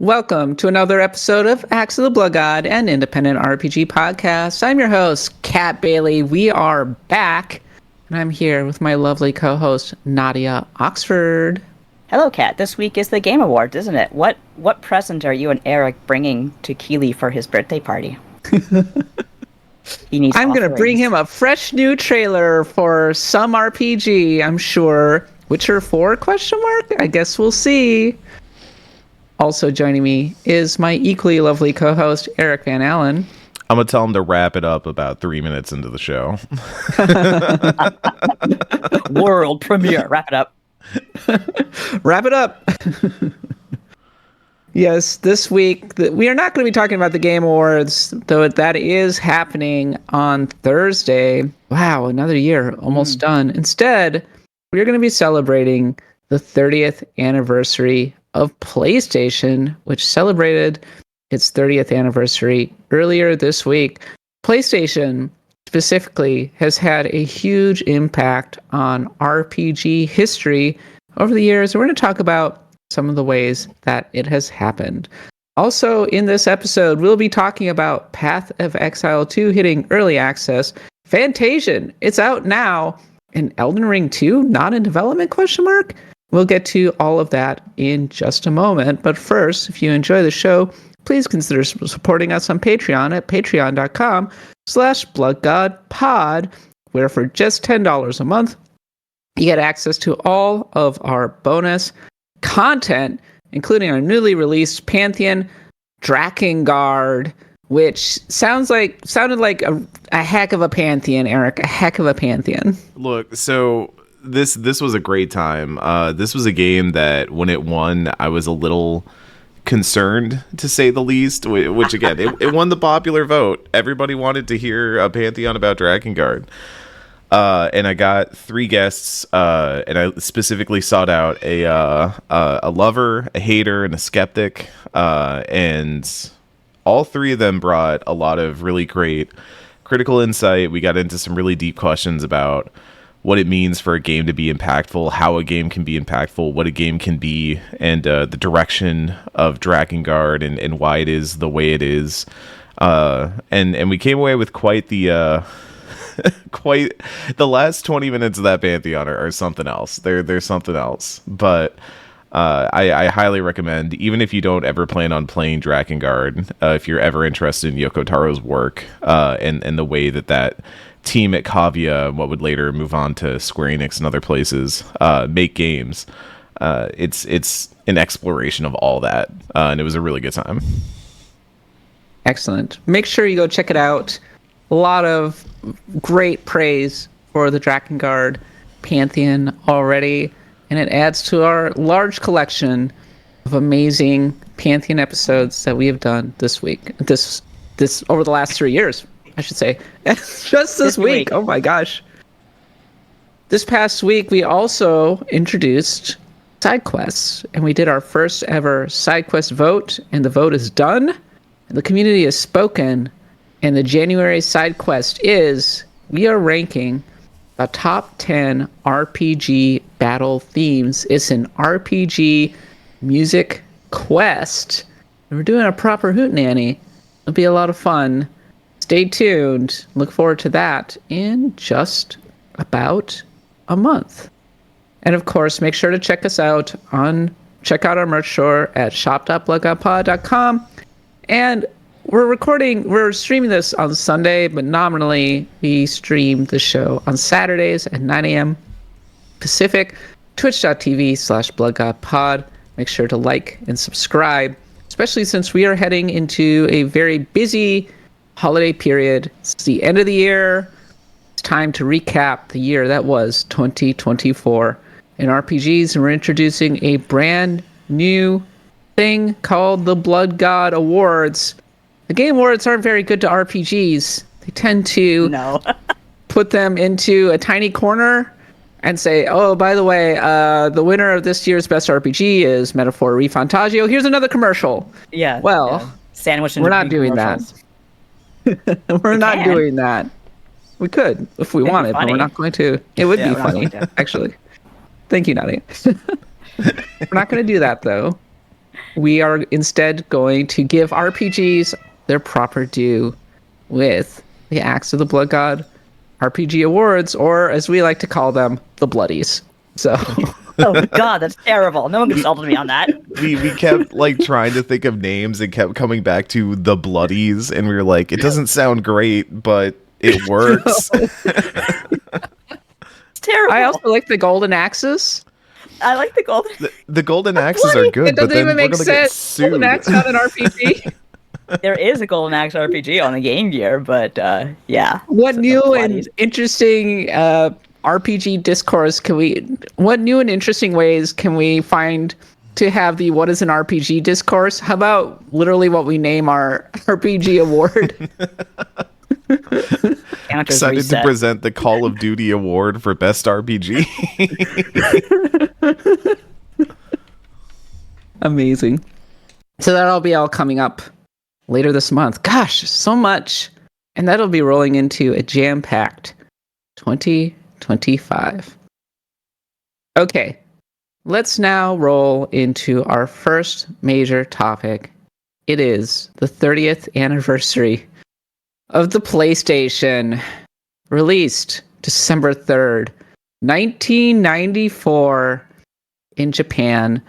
Welcome to another episode of Axe of the Blood God, an independent RPG podcast. I'm your host, Kat Bailey. We are back, and I'm here with my lovely co-host, Nadia Oxford. Hello, Kat. This week is the Game Awards, isn't it? What present are you and Eric bringing to Keeley for his birthday party? He needs I'm going to bring him a fresh new trailer for some RPG, I'm sure. Witcher 4, question mark? I guess we'll see. Also joining me is my equally lovely co-host, Eric Van Allen. I'm going to tell him to wrap it up about 3 minutes into the show. World premiere. Wrap it up. Wrap it up. Yes, this week, we are not going to be talking about the Game Awards, though that is happening on Thursday. Wow, another year, almost done. Instead, we are going to be celebrating the 30th anniversary of PlayStation, which celebrated its 30th anniversary earlier this week. PlayStation specifically has had a huge impact on RPG history over the years. We're going to talk about some of the ways that it has happened. Also, in this episode, we'll be talking about Path of Exile 2 hitting early access, Fantasian, it's out now, and Elden Ring 2 not in development, question mark? We'll get to all of that in just a moment. But first, if you enjoy the show, please consider supporting us on Patreon at patreon.com/bloodgodpod, where for just $10 a month, you get access to all of our bonus content, including our newly released Pantheon Drakengard, which sounded like a heck of a Pantheon, Eric. A heck of a Pantheon. Look, so this was a great time. This was a game that when it won, I was a little concerned, to say the least, which again, it won the popular vote. Everybody wanted to hear a Pantheon about Drakengard. And I got 3 guests, and I specifically sought out a lover, a hater, and a skeptic, and all 3 of them brought a lot of really great critical insight. We got into some really deep questions about what it means for a game to be impactful, how a game can be impactful, what a game can be, and the direction of Drakengard and why it is the way it is. And we came away with quite the last 20 minutes of that Pantheon are something else. There's something else. But I highly recommend, even if you don't ever plan on playing Drakengard, if you're ever interested in Yoko Taro's work and the way that team at Kavia, what would later move on to Square Enix and other places, make games, it's an exploration of all that, and it was a really good time. Excellent. Make sure you go check it out. A lot of great praise for the Drakengard Pantheon already, and it adds to our large collection of amazing Pantheon episodes that we have done this week. This over the last 3 years, I should say. Just this week. Oh my gosh. This past week, we also introduced side quests, and we did our first ever side quest vote, and the vote is done. The community has spoken. And the January side quest is, we are ranking the top 10 RPG battle themes. It's an RPG music quest. And we're doing a proper hootenanny. It'll be a lot of fun. Stay tuned. Look forward to that in just about a month. And of course, make sure to check us out check out our merch store at shop.bloodgodpod.com. And we're streaming this on Sunday, but nominally we stream the show on Saturdays at 9 a.m. Pacific, twitch.tv/bloodgodpod. Make sure to like and subscribe, especially since we are heading into a very busy holiday period. It's the end of the year. It's time to recap the year that was 2024 in RPGs, and we're introducing a brand new thing called the Blood God Awards. The Game Awards aren't very good to RPGs. They tend to put them into a tiny corner and say, oh, by the way, the winner of this year's best RPG is Metaphor Re Fantagio. Here's another commercial. Yeah. Well, sandwich. We're not doing that. We're not doing that. We could if we wanted, but we're not going to. It would be funny, actually. Thank you, Nadia. We're not going to do that, though. we are instead going to give RPGs their proper due with the Axe of the Blood God RPG Awards, or as we like to call them, the Bloodies. So Oh God, that's terrible. No one consulted me on that. We kept like trying to think of names and kept coming back to the Bloodies, and we were like, it doesn't sound great, but it works. It's terrible. I also like the Golden Axes. I like the golden. The Golden Axes are good, It but doesn't then even we're make gonna get sense. sued. Golden Axe not an RPG. There is a Golden Axe RPG on the Game Gear, but yeah. What So new the and Bloodies. interesting RPG discourse what new and interesting ways can we find to have the what is an RPG discourse? How about literally what we name our RPG award? Counters Excited reset. to present the Call of Duty Award for Best RPG. Amazing. So that'll be all coming up later this month. Gosh, so much. And that'll be rolling into a jam-packed 2025. Okay, let's now roll into our first major topic. It is the 30th anniversary of the PlayStation, released December 3rd, 1994 in Japan.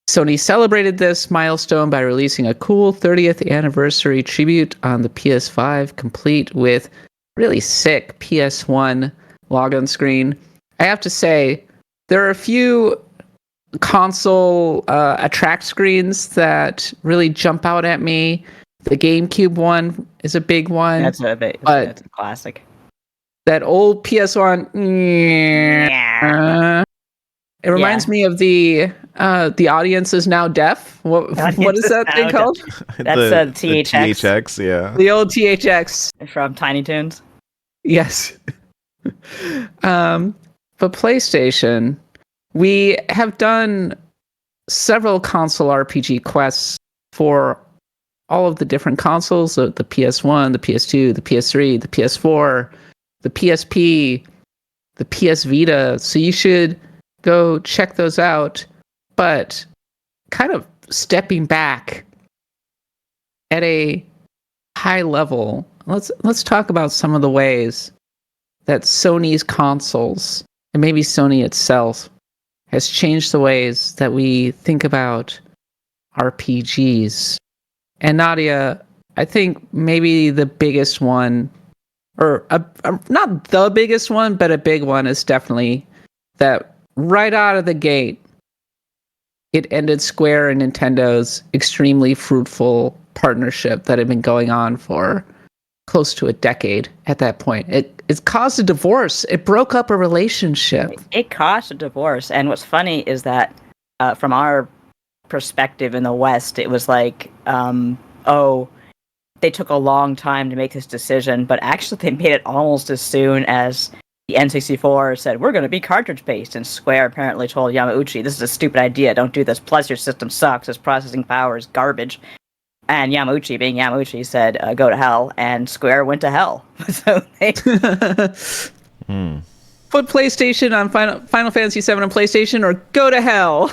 Sony celebrated this milestone by releasing a cool 30th anniversary tribute on the PS5, complete with really sick PS1 login screen. I have to say, there are a few console attract screens that really jump out at me. The GameCube one is a big one. That's a bit. But- That's a classic. That old PS1, Yeah. it reminds me of the audience is now deaf. What is that thing called? That's the THX. THX, yeah. The old THX. From Tiny Toons. Yes. But PlayStation, we have done several console RPG quests for all of the different consoles, the PS1, the PS2, the PS3, the PS4, the PSP, the PS Vita. So you should go check those out. But kind of stepping back at a high level, let's talk about some of the ways that Sony's consoles, and maybe Sony itself, has changed the ways that we think about RPGs. And Nadia, I think maybe the biggest one, or not the biggest one, but a big one, is definitely that right out of the gate, it ended Square and Nintendo's extremely fruitful partnership that had been going on for close to a decade at that point. It caused a divorce. It broke up a relationship. It caused a divorce, and what's funny is that from our perspective in the West, it was like, oh, they took a long time to make this decision, but actually they made it almost as soon as the N64 said, we're going to be cartridge-based, and Square apparently told Yamauchi, this is a stupid idea, don't do this, plus your system sucks, its processing power is garbage. And Yamauchi, being Yamauchi, said, go to hell, and Square went to hell. So they... Put PlayStation on Final Fantasy VII on PlayStation, or go to hell.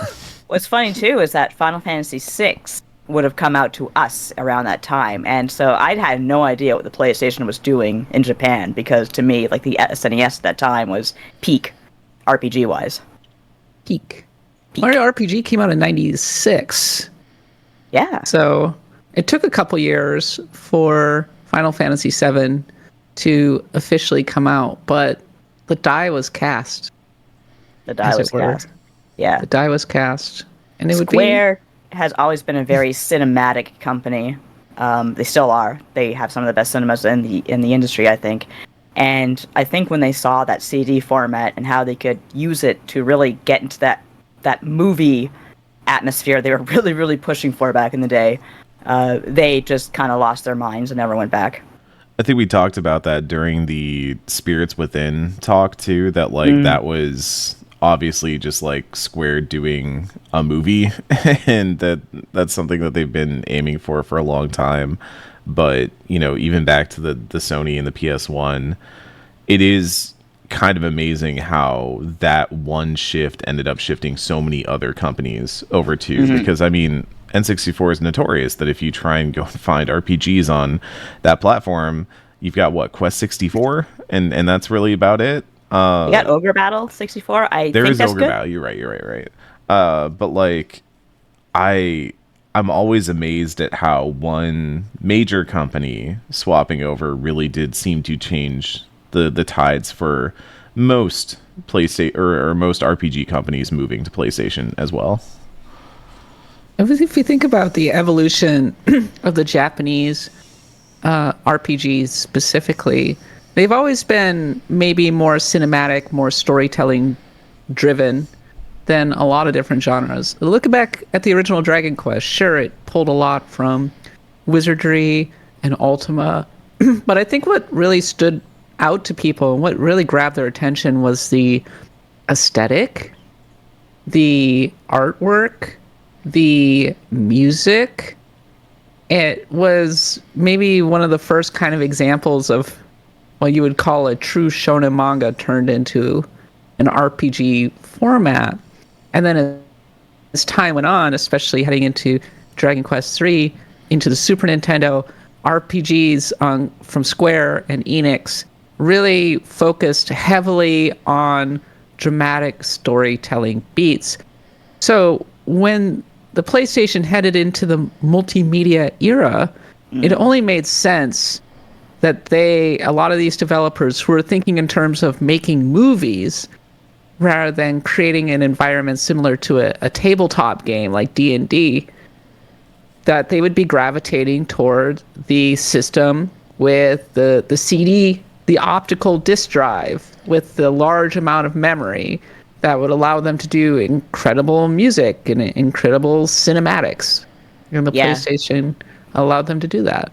What's funny, too, is that Final Fantasy VI would have come out to us around that time, and so I had no idea what the PlayStation was doing in Japan, because to me, like, the SNES at that time was peak, RPG-wise. Peak. Mario RPG came out in 96. Yeah. So it took a couple years for Final Fantasy VII to officially come out, but the die was cast. The die as was it were. cast. Yeah. The die was cast. And it would be... Square has always been a very cinematic company. They still are. They have some of the best cinemas in the industry, I think. And I think when they saw that CD format and how they could use it to really get into that movie atmosphere they were really, really pushing for back in the day, they just kind of lost their minds and never went back. I think we talked about that during the Spirits Within talk too, that like that was obviously just like Square doing a movie and that's something that they've been aiming for a long time. But, you know, even back to the Sony and the PS1, it is kind of amazing how that one shift ended up shifting so many other companies over to, because I mean, N64 is notorious that if you try and go and find RPGs on that platform, you've got what, Quest 64, and that's really about it. You got Ogre Battle 64. There think is that's Ogre good. Battle. You're right. But like, I'm always amazed at how one major company swapping over really did seem to change the tides for most PlayStation or most RPG companies moving to PlayStation as well. If you think about the evolution of the Japanese RPGs specifically, they've always been maybe more cinematic, more storytelling driven than a lot of different genres. Look back at the original Dragon Quest. Sure, it pulled a lot from Wizardry and Ultima, but I think what really stood out to people and what really grabbed their attention was the aesthetic, the artwork, the music. It was maybe one of the first kind of examples of what you would call a true shonen manga turned into an RPG format. And then as time went on, especially heading into Dragon Quest III, into the Super Nintendo, RPGs from Square and Enix really focused heavily on dramatic storytelling beats. So when the PlayStation headed into the multimedia era, it only made sense that a lot of these developers who were thinking in terms of making movies rather than creating an environment similar to a tabletop game like D&D, that they would be gravitating toward the system with the CD, the optical disk drive with the large amount of memory that would allow them to do incredible music and incredible cinematics. And the PlayStation allowed them to do that.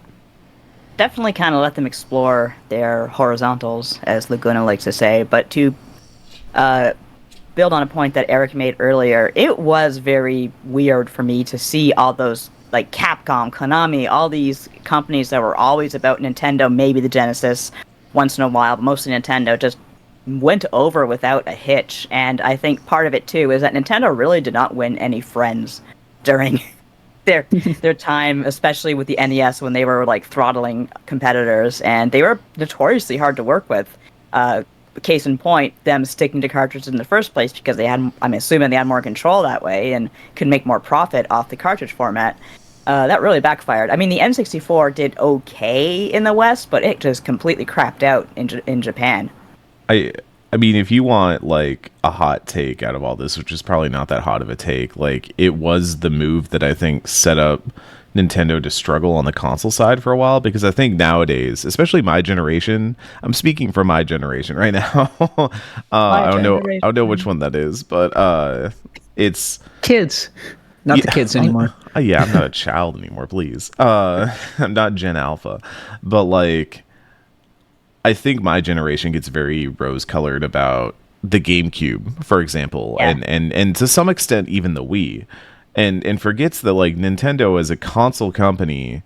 Definitely kind of let them explore their horizontals, as Laguna likes to say. But to build on a point that Eric made earlier, it was very weird for me to see all those, like Capcom, Konami, all these companies that were always about Nintendo, maybe the Genesis once in a while, but mostly Nintendo, just went over without a hitch. And I think part of it too is that Nintendo really did not win any friends during their time, especially with the NES when they were like throttling competitors, and they were notoriously hard to work with. Case in point, them sticking to cartridges in the first place because I'm assuming they had more control that way and could make more profit off the cartridge format. That really backfired. I mean, the N64 did okay in the West, but it just completely crapped out in Japan. I mean, if you want like a hot take out of all this, which is probably not that hot of a take, like it was the move that I think set up Nintendo to struggle on the console side for a while, because I think nowadays, especially my generation, I'm speaking for my generation right now. I don't know which one that is, but it's kids, not the kids anymore. Yeah, I'm not a child anymore, please. I'm not Gen Alpha, but like, I think my generation gets very rose-colored about the GameCube, for example, and to some extent even the Wii, and forgets that like Nintendo as a console company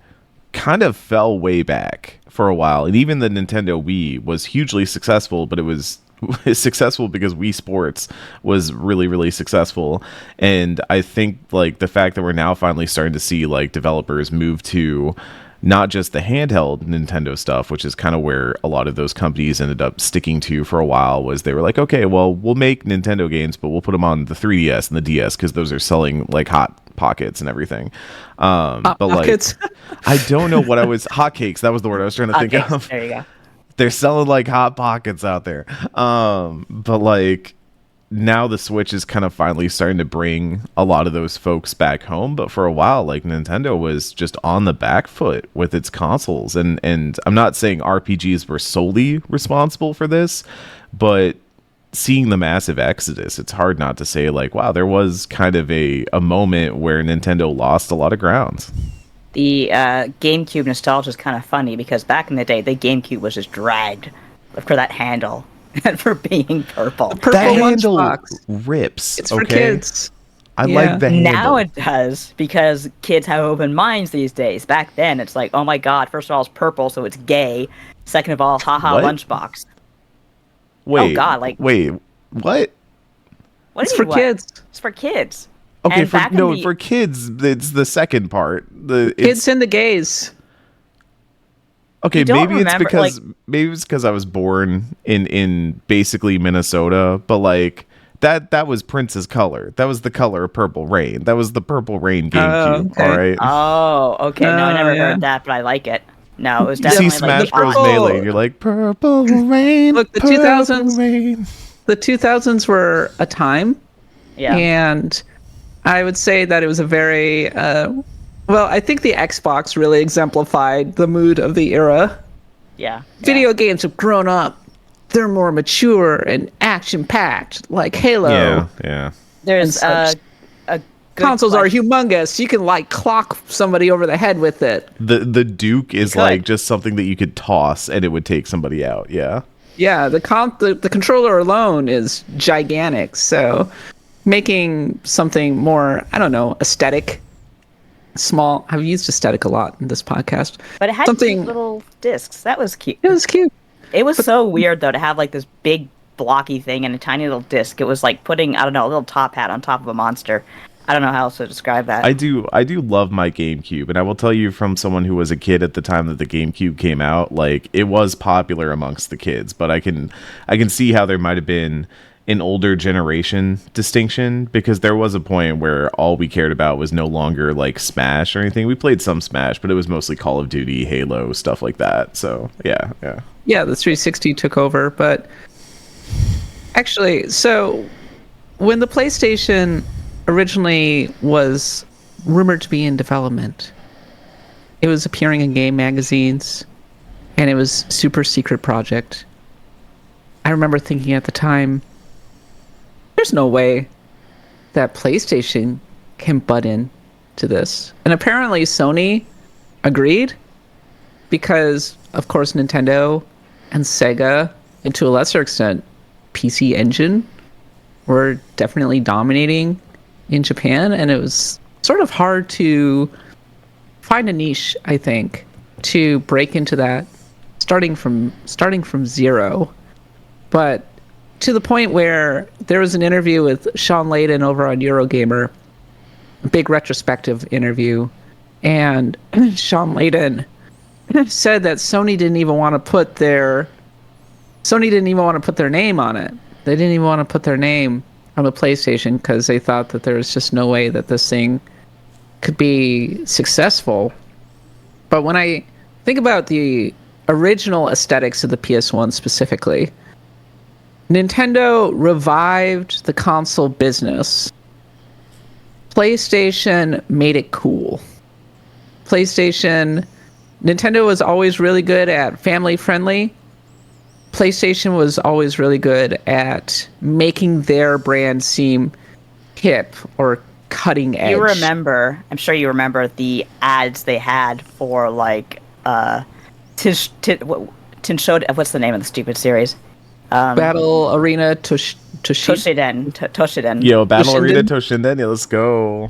kind of fell way back for a while, and even the Nintendo Wii was hugely successful, but it was successful because Wii Sports was really, really successful. And I think like the fact that we're now finally starting to see like developers move to not just the handheld Nintendo stuff, which is kind of where a lot of those companies ended up sticking to for a while, was they were like, okay, well, we'll make Nintendo games, but we'll put them on the 3DS and the DS because those are selling like hot pockets and everything. But pockets. Like, I don't know what hotcakes. That was the word I was trying to think of. There you go. They're selling like hot pockets out there. But like, now the Switch is kind of finally starting to bring a lot of those folks back home, but for a while like Nintendo was just on the back foot with its consoles, and I'm not saying RPGs were solely responsible for this, but seeing the massive exodus, it's hard not to say like, wow, there was kind of a moment where Nintendo lost a lot of ground. The GameCube nostalgia is kind of funny because back in the day, the GameCube was just dragged for that handle and for being purple. That handle lunchbox rips. It's for kids. I like the handle. Now it does, because kids have open minds these days. Back then, it's like, oh my god, first of all, it's purple, so it's gay. Second of all, haha, What? lunchbox. Wait, God, like- wait, what? What It's do you for mean, what? kids. It's for kids. Okay, And for back in no, the- for kids, it's the second part. Kids It's and the gays. okay. You don't Maybe it's remember, because I was born in basically Minnesota, but like that was Prince's color. That was the color of Purple Rain. That was the Purple Rain GameCube. okay. All right. Oh, okay. No, I Oh, never yeah. heard that, but I like it. No, it was You see definitely like Smash Bros. purple- Melee, and you're like Purple Rain. Look, the Purple 2000s Rain. The 2000s were a time, yeah. and I would say that it was a very well, I think the Xbox really exemplified the mood of the era. Yeah. Video games have grown up. They're more mature and action-packed, like Halo. Yeah. There's and such. a good Consoles are question. humongous. You can like clock somebody over the head with it. The Duke is could. like just something that you could toss and it would take somebody out. Yeah. Yeah, the controller alone is gigantic. So making something more, I don't know, aesthetic, small. I've used aesthetic a lot in this podcast. But it had something- cute little discs. That was cute. It was cute. It was so weird though to have like this big blocky thing and a tiny little disc. It was like putting, I don't know, a little top hat on top of a monster. I don't know how else to describe that. I do love my GameCube, and I will tell you from someone who was a kid at the time that the GameCube came out, like it was popular amongst the kids, but I can see how there might have been an older generation distinction, because there was a point where all we cared about was no longer like Smash or anything. We played some Smash, but it was mostly Call of Duty, Halo, stuff like that. So yeah. Yeah, the 360 took over, but actually, so when the PlayStation originally was rumored to be in development, it was appearing in game magazines, and it was super secret project. I remember thinking at the time, there's no way that PlayStation can butt in to this. And apparently Sony agreed, because of course Nintendo and Sega, and to a lesser extent PC Engine, were definitely dominating in Japan, and it was sort of hard to find a niche, I think, to break into that, starting from zero. But to the point where there was an interview with Sean Layden over on Eurogamer, a big retrospective interview, and Sean Layden said that Sony didn't even want to put their name on it. They didn't even want to put their name on the PlayStation because they thought that there was just no way that this thing could be successful. But when I think about the original aesthetics of the PS1 specifically, Nintendo revived the console business. PlayStation made it cool. Nintendo was always really good at family friendly. PlayStation was always really good at making their brand seem hip or cutting edge. I'm sure you remember the ads they had for like Tinshoda, what's the name of the stupid series? Battle Arena Toshiden. Yo, Battle Arena Toshinden? Toshinden, yeah, let's go.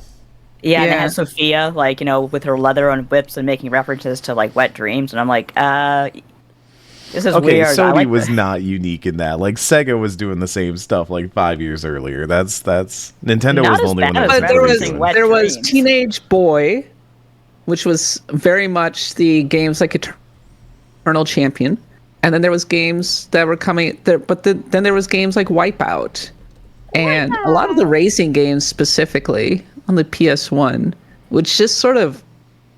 Yeah, and they Yeah. had Sophia, like, you know, with her leather on whips and making references to like wet dreams, and I'm like, this is Okay, weird. I Sony like was this. not unique in that. Like Sega was doing the same stuff like 5 years earlier. That's Nintendo Not was the as only one bad that as was But really referencing doing wet it. there was dreams. Teenage Boy, which was very much the games like Eternal Champion, and then there was games that were coming there. But then there was games like Wipeout, and a lot of the racing games specifically on the PS1, which just sort of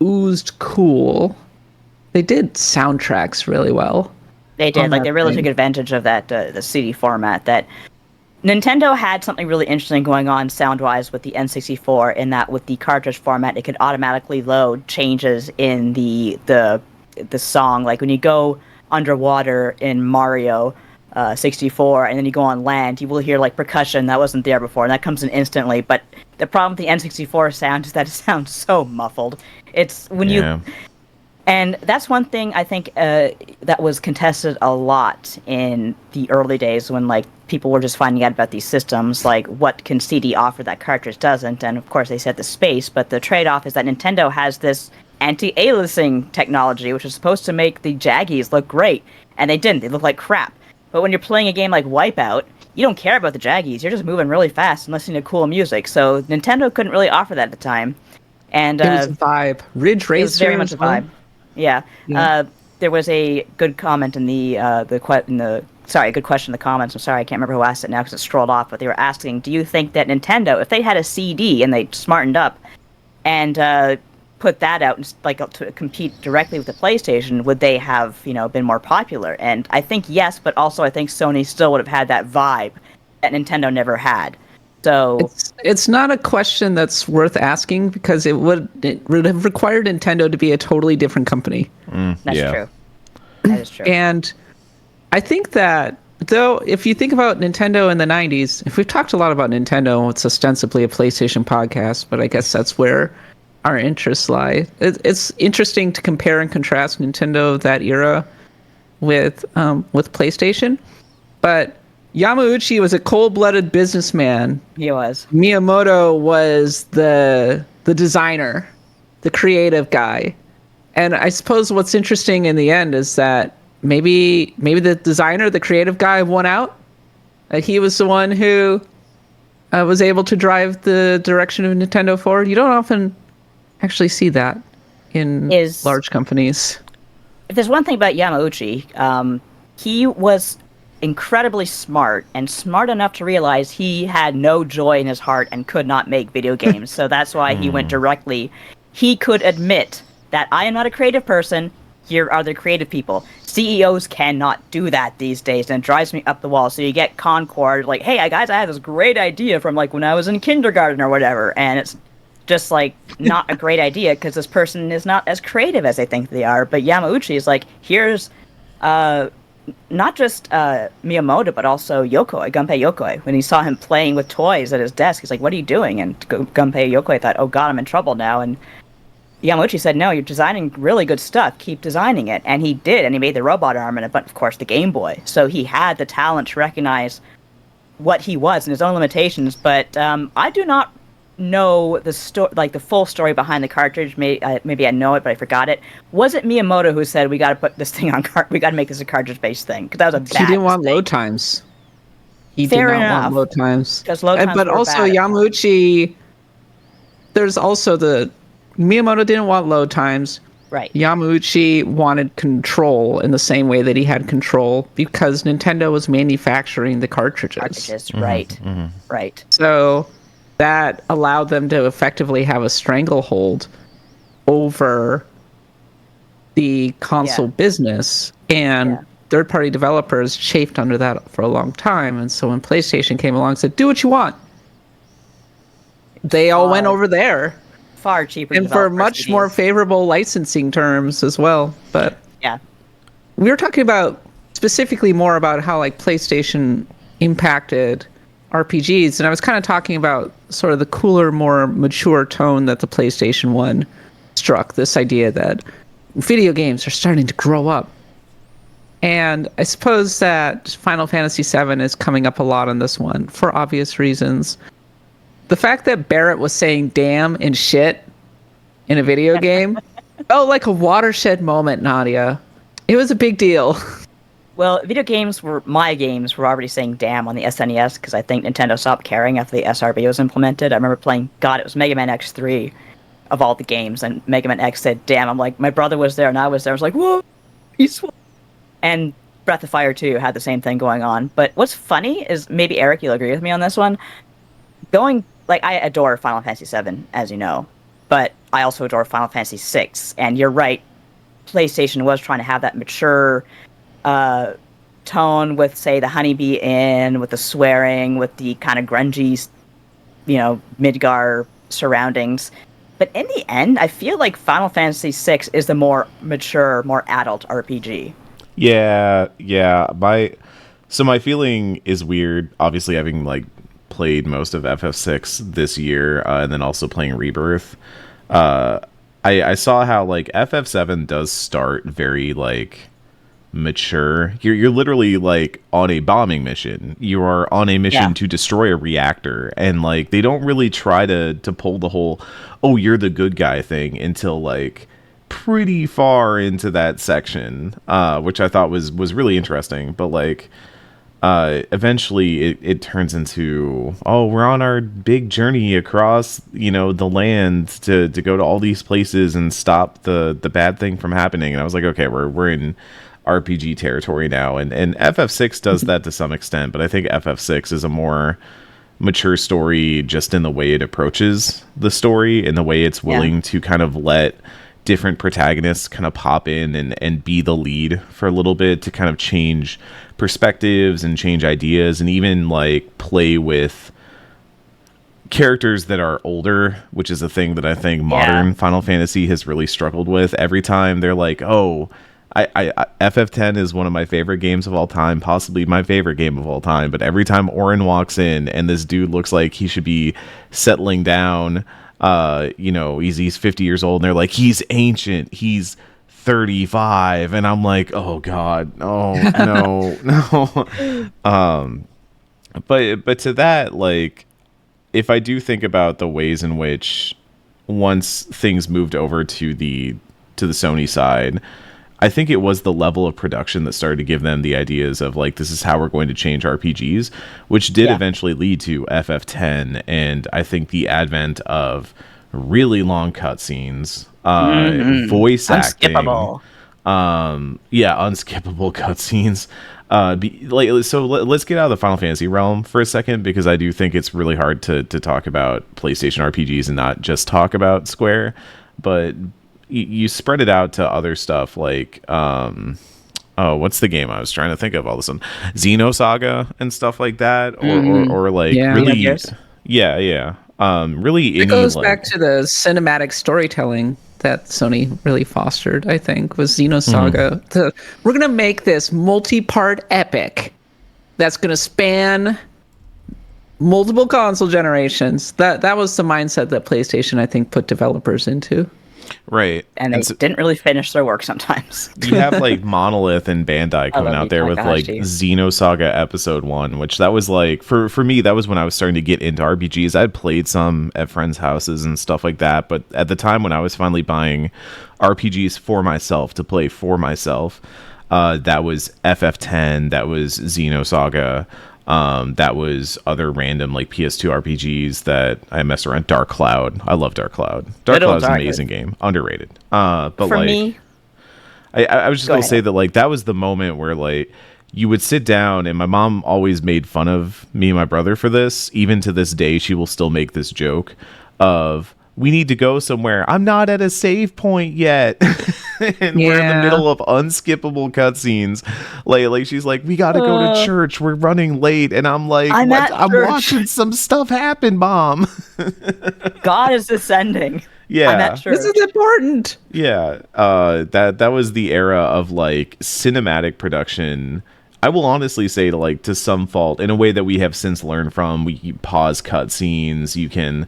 oozed cool. They did soundtracks really well. They did. on Like, that they really thing. took advantage of that, the CD format. That Nintendo had something really interesting going on sound-wise with the N64, in that with the cartridge format, it could automatically load changes in the song. Like, when you go underwater in Mario 64, and then you go on land, you will hear, like, percussion that wasn't there before, and that comes in instantly. But the problem with the N64 sound is that it sounds so muffled. It's when Yeah. And that's one thing I think that was contested a lot in the early days, when like people were just finding out about these systems, like what can CD offer that cartridge doesn't. And of course they said the space, but the trade-off is that Nintendo has this anti-aliasing technology, which is supposed to make the Jaggies look great, and they didn't. They look like crap. But when you're playing a game like Wipeout, you don't care about the jaggies. You're just moving really fast and listening to cool music. So Nintendo couldn't really offer that at the time. And It was a vibe. Ridge Racer. it was very much a vibe. Yeah. Yeah. There was a good comment in a good question in the comments. I'm sorry, I can't remember who asked it now because it scrolled off. But they were asking, do you think that Nintendo, if they had a CD and they smartened up and put that out and to compete directly with the PlayStation, would they have been more popular? And I think yes, but also I think Sony still would have had that vibe that Nintendo never had. So it's not a question that's worth asking because it would have required Nintendo to be a totally different company. That's true. That is true. And I think that, though, if you think about Nintendo in the 90s, if we've talked a lot about Nintendo, it's ostensibly a PlayStation podcast, but I guess that's where our interests lie. It's interesting to compare and contrast Nintendo of that era with PlayStation, but Yamauchi was a cold-blooded businessman. He was. Miyamoto was the designer, the creative guy. And I suppose what's interesting in the end is that maybe the designer, the creative guy, won out. He was the one who was able to drive the direction of Nintendo forward. You don't often actually see that in large companies. If there's one thing about Yamauchi, he was incredibly smart and smart enough to realize he had no joy in his heart and could not make video games. So that's why he went directly. He could admit that I am not a creative person. Here are the creative people. CEOs cannot do that these days, and it drives me up the wall. So you get Concord, like, hey, guys, I had this great idea from, like, when I was in kindergarten or whatever, and it's just, like, not a great idea because this person is not as creative as they think they are. But Yamauchi is like, here's not just Miyamoto, but also Gunpei Yokoi. When he saw him playing with toys at his desk, he's like, what are you doing? And Gunpei Yokoi thought, oh, God, I'm in trouble now. And Yamauchi said, no, you're designing really good stuff. Keep designing it. And he did, and he made the robot arm and, of course, the Game Boy. So he had the talent to recognize what he was and his own limitations. But I do not know the full story behind the cartridge. Maybe I know it, but I forgot it. Was it Miyamoto who said we got to put this thing on we got to make this a cartridge-based thing? Because that was a bad He didn't want mistake. load times. He Fair did not enough. want load times. Because load times but were also bad. Yamauchi. There's also Miyamoto didn't want load times. Right. Yamauchi wanted control in the same way that he had control because Nintendo was manufacturing the cartridges. Right. Right. So that allowed them to effectively have a stranglehold over the console business, and third-party developers chafed under that for a long time. And so when PlayStation came along and said, do what you want, they all went over there. Far cheaper. And for much more favorable licensing terms as well. But yeah, we were talking about specifically more about how like PlayStation impacted RPGs, and I was kind of talking about sort of the cooler, more mature tone that the PlayStation 1 struck, this idea that video games are starting to grow up. And I suppose that Final Fantasy VII is coming up a lot on this one for obvious reasons. The fact that Barrett was saying damn and shit in a video game felt like a watershed moment, Nadia. It was a big deal. Well, my games were already saying damn on the SNES because I think Nintendo stopped caring after the SRB was implemented. I remember playing, it was Mega Man X3 of all the games, and Mega Man X said damn. I'm like, my brother was there and I was there. I was like, whoa, and Breath of Fire 2 had the same thing going on. But what's funny is, maybe Eric, you'll agree with me on this one, I adore Final Fantasy VII, as you know, but I also adore Final Fantasy VI. And you're right, PlayStation was trying to have that mature tone with, say, the Honeybee Inn, with the swearing, with the kind of grungy, Midgar surroundings. But in the end, I feel like Final Fantasy VI is the more mature, more adult RPG. Yeah. My feeling is weird, obviously having, played most of FF6 this year, and then also playing Rebirth. I saw how, FF7 does start very, mature. You're literally on a bombing mission. You are on a mission to destroy a reactor, and they don't really try to pull the whole "oh, you're the good guy" thing until pretty far into that section, which I thought was really interesting. But eventually it turns into, oh, we're on our big journey across, the land to go to all these places and stop the bad thing from happening. And I was like, okay, we're in RPG territory now. And FF6 does that to some extent, but I think FF6 is a more mature story just in the way it approaches the story, in the way it's willing to kind of let different protagonists kind of pop in and be the lead for a little bit to kind of change perspectives and change ideas, and even like play with characters that are older, which is a thing that I think modern Final Fantasy has really struggled with. Every time they're like, oh, I FF10 is one of my favorite games of all time, possibly my favorite game of all time, but every time Auron walks in and this dude looks like he should be settling down, he's 50 years old, and they're like, he's ancient, he's 35, and I'm like, oh god, oh no. But to that, like, if I do think about the ways in which once things moved over to the Sony side, I think it was the level of production that started to give them the ideas of like, this is how we're going to change RPGs, which did eventually lead to FF10, and I think the advent of really long cutscenes, voice unskippable. acting, unskippable cutscenes. So let's get out of the Final Fantasy realm for a second, because I do think it's really hard to talk about PlayStation RPGs and not just talk about Square, but you spread it out to other stuff like what's the game I was trying to think of all of a sudden? Xenosaga and stuff like that, or like really really it goes back to the cinematic storytelling that Sony really fostered, I think, was Xenosaga. We're gonna make this multi-part epic that's gonna span multiple console generations. That was the mindset that PlayStation, I think, put developers into. Right. And they didn't really finish their work sometimes. You have like Monolith and Bandai coming out there with like Xenosaga Episode 1, which that was like, for me, that was when I was starting to get into RPGs. I'd played some at friends' houses and stuff like that, but at the time when I was finally buying RPGs for myself, to play for myself, that was FF10, that was Xenosaga, that was other random like PS2 RPGs that I messed around. Dark Cloud, I love Dark Cloud. Dark Cloud is an amazing game, underrated. But for like, me, I was just gonna say that like that was the moment where like you would sit down, and my mom always made fun of me and my brother for this. Even to this day, she will still make this joke of, we need to go somewhere. I'm not at a save point yet. And we're in the middle of unskippable cutscenes. Like she's like, we gotta go to church. We're running late. And I'm like, I'm watching some stuff happen, Mom. God is descending. Yeah. I'm at church. This is important. Yeah. That was the era of like cinematic production. I will honestly say to some fault, in a way that we have since learned from. We pause cutscenes. You can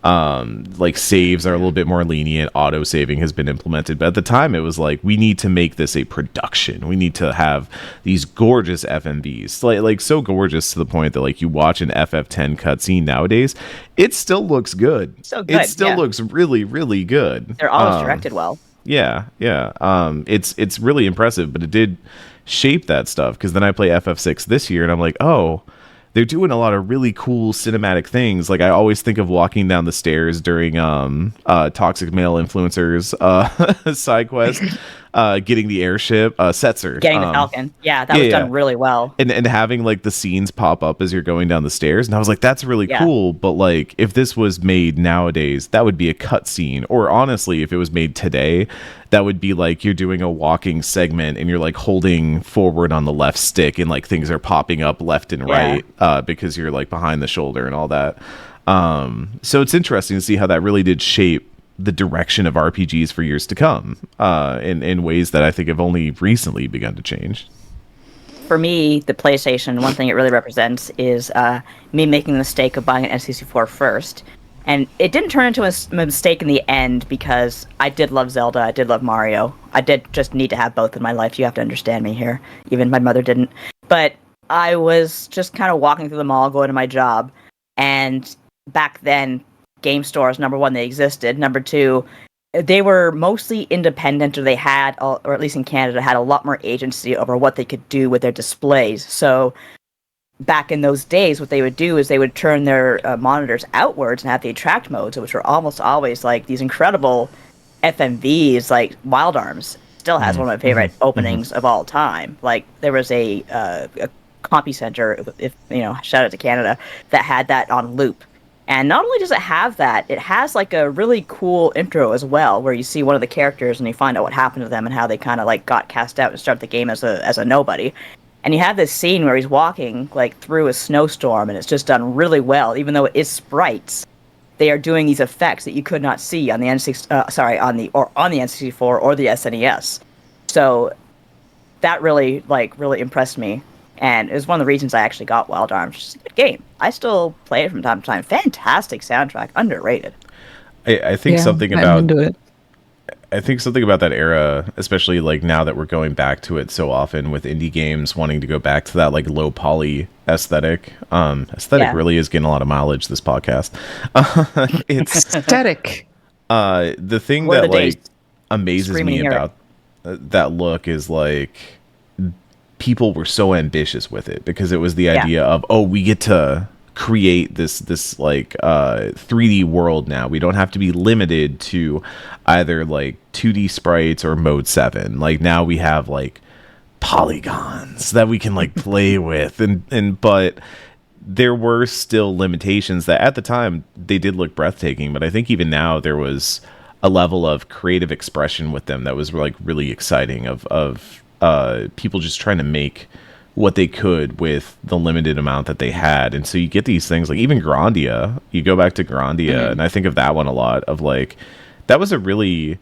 like saves are a little bit more lenient. Auto saving has been implemented, but at the time it was like, we need to make this a production. We need to have these gorgeous FMVs, like so gorgeous to the point that like you watch an FF10 cutscene nowadays, it still looks good. So good. It still looks really, really good. They're always directed well. Yeah. It's really impressive, but it did shape that stuff, because then I play FF6 this year and I'm like, oh, they're doing a lot of really cool cinematic things. Like I always think of walking down the stairs during Toxic Male Influencers side quest, getting the airship, Setzer. Getting the Falcon. Yeah, that was done really well. And having like the scenes pop up as you're going down the stairs. And I was like, that's really cool. But like, if this was made nowadays, that would be a cutscene. Or honestly, if it was made today, that would be like you're doing a walking segment and you're like holding forward on the left stick and like things are popping up left and right because you're like behind the shoulder and all that. So it's interesting to see how that really did shape the direction of RPGs for years to come, in ways that I think have only recently begun to change. For me, the PlayStation, one thing it really represents is me making the mistake of buying an N64 first. And it didn't turn into a mistake in the end, because I did love Zelda, I did love Mario. I did just need to have both in my life. You have to understand me here. Even my mother didn't. But I was just kind of walking through the mall, going to my job. And back then, game stores, number one, they existed. Number two, they were mostly independent, or they had, or at least in Canada, had a lot more agency over what they could do with their displays. So back in those days, what they would do is they would turn their monitors outwards and have the attract modes, which were almost always like these incredible FMVs, like Wild Arms. Still has one of my favorite openings of all time. Like there was a Compy Center, if shout out to Canada, that had that on loop. And not only does it have that, it has like a really cool intro as well, where you see one of the characters and you find out what happened to them and how they kind of like got cast out and start the game as a nobody. And you have this scene where he's walking like through a snowstorm, and it's just done really well, even though it is sprites. They are doing these effects that you could not see on the on the N64 or the SNES. So that really impressed me, and it was one of the reasons I actually got Wild Arms. It's a good game. I still play it from time to time. Fantastic soundtrack, underrated. I think something I'm about into it. I think something about that era, especially like now that we're going back to it so often with indie games wanting to go back to that like low poly aesthetic. Really is getting a lot of mileage this podcast. It's Aesthetic. the thing What are that the like days? amazes Screaming me hear it. about that look is like people were so ambitious with it because it was the idea of, oh, we get to create this like 3D world now. We don't have to be limited to either like 2D sprites or mode 7. Like now we have like polygons that we can like play with, and but there were still limitations that at the time they did look breathtaking, but I think even now there was a level of creative expression with them that was like really exciting of people just trying to make what they could with the limited amount that they had. And so you get these things like even Grandia, you go back to Grandia, and I think of that one a lot of like, that was a really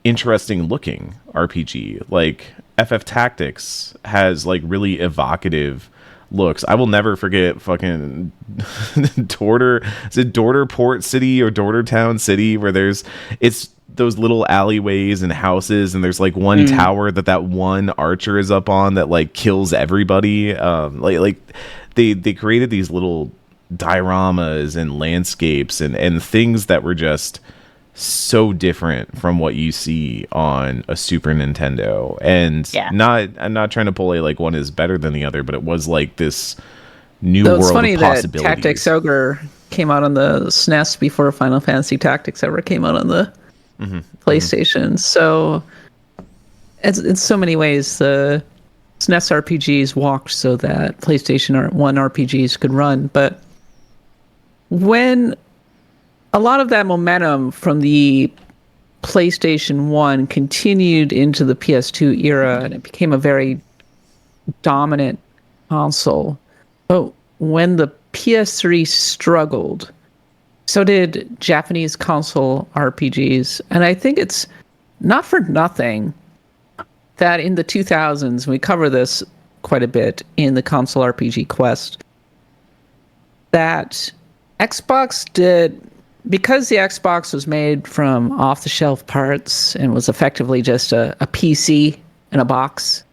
interesting looking RPG. Like FF Tactics has like really evocative looks. I will never forget fucking Dorder, is it Dorder Port City or Dorder Town City, where it's those little alleyways and houses, and there's like one tower that one archer is up on that like kills everybody. Like they created these little dioramas and landscapes and things that were just so different from what you see on a Super Nintendo. And I'm not trying to pull a like one is better than the other, but it was like this new world It's funny of that possibilities. Tactics Ogre came out on the SNES before Final Fantasy Tactics ever came out on the PlayStation. So it's in so many ways the SNES RPGs walked so that PlayStation 1 RPGs could run. But when a lot of that momentum from the PlayStation 1 continued into the PS2 era, and it became a very dominant console. But when the PS3 struggled, so did Japanese console RPGs. And I think it's not for nothing that in the 2000s, we cover this quite a bit in the console RPG quest, that Xbox did, because the Xbox was made from off-the-shelf parts and was effectively just a PC in a box,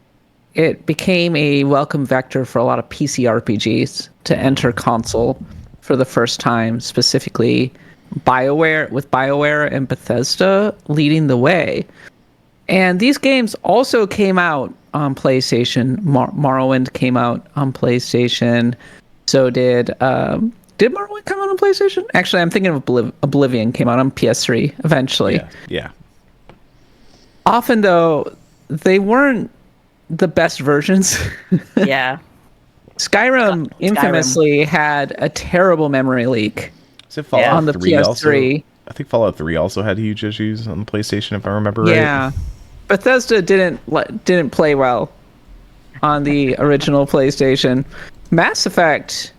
it became a welcome vector for a lot of PC RPGs to enter console for the first time, specifically BioWare and Bethesda leading the way. And these games also came out on PlayStation. Morrowind came out on PlayStation. So did Morrowind come out on PlayStation? Actually, I'm thinking of Oblivion came out on PS3 eventually. Yeah. Often, though, they weren't the best versions. Yeah. Skyrim infamously had a terrible memory leak Is it Fallout on the 3 PS3. also? I think Fallout 3 also had huge issues on the PlayStation, if I remember right. Yeah. Bethesda didn't play well on the original PlayStation. Mass Effect,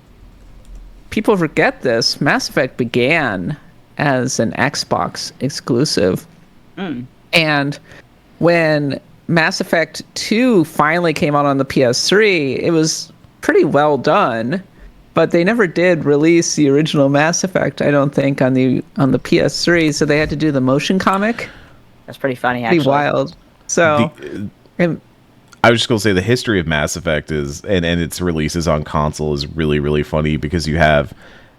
people forget this. Mass Effect began as an Xbox exclusive. And when Mass Effect 2 finally came out on the PS3, it was pretty well done, but they never did release the original Mass Effect, I don't think, on the PS3, so they had to do the motion comic. That's pretty funny, actually. Pretty wild. So I was just going to say the history of Mass Effect is, and its releases on console is really, really funny because you have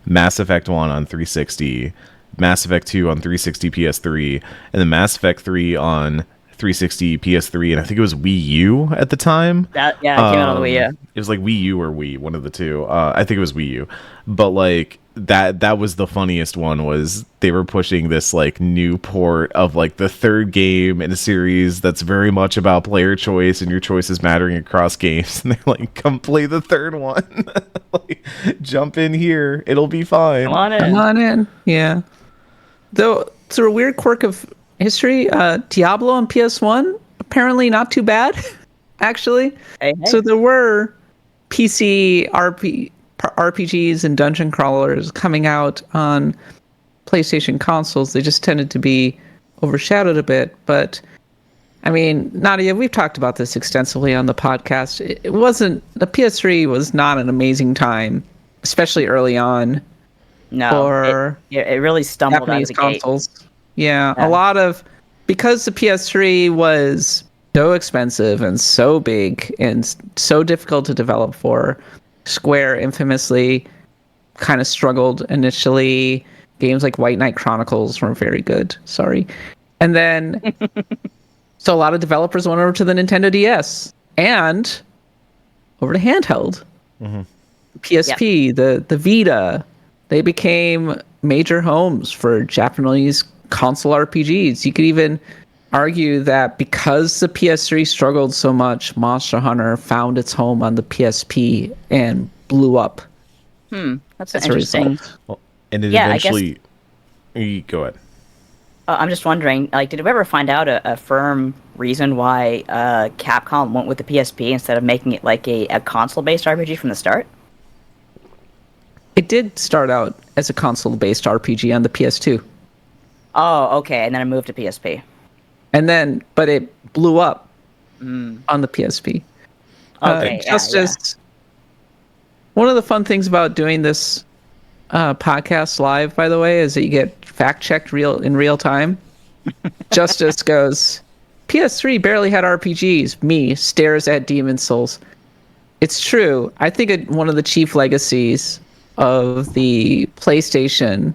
Mass Effect 1 on 360, Mass Effect 2 on 360 PS3, and then Mass Effect 3 on 360, PS3, and I think it was Wii U at the time. It came out on the Wii U. It was like Wii U or Wii, one of the two. I think it was Wii U, but like that was the funniest one. Was they were pushing this like new port of like the third game in a series that's very much about player choice and your choices mattering across games, and they're like, "Come play the third one, like, jump in here, it'll be fine." Come on in. Come on in. Yeah. Though through a weird quirk of history, Diablo on PS1 apparently not too bad, actually. Hey. So there were PC RPGs and dungeon crawlers coming out on PlayStation consoles. They just tended to be overshadowed a bit. But I mean, Nadia, we've talked about this extensively on the podcast. It wasn't, the PS3 was not an amazing time, especially early on. No, for it really stumbled Japanese out of the gate. consoles. Yeah, a lot of, because the PS3 was so expensive and so big and so difficult to develop for, Square infamously kind of struggled initially. Games like White Knight Chronicles weren't very good. Sorry. And then, so a lot of developers went over to the Nintendo DS and over to handheld. PSP, the Vita. They became major homes for Japanese console RPGs. You could even argue that because the PS3 struggled so much, Monster Hunter found its home on the PSP and blew up. That's as a interesting. result. Well, and it Yeah, eventually. You go ahead. I'm just wondering, like, did we ever find out a firm reason why Capcom went with the PSP instead of making it like a console-based RPG from the start? It did start out as a console-based RPG on the PS2. Oh, okay, and then it moved to PSP. And then, but it blew up on the PSP. Okay, Justice, one of the fun things about doing this podcast live, by the way, is that you get fact-checked in real time. Justice goes, PS3 barely had RPGs. Me stares at Demon Souls. It's true. I think one of the chief legacies of the PlayStation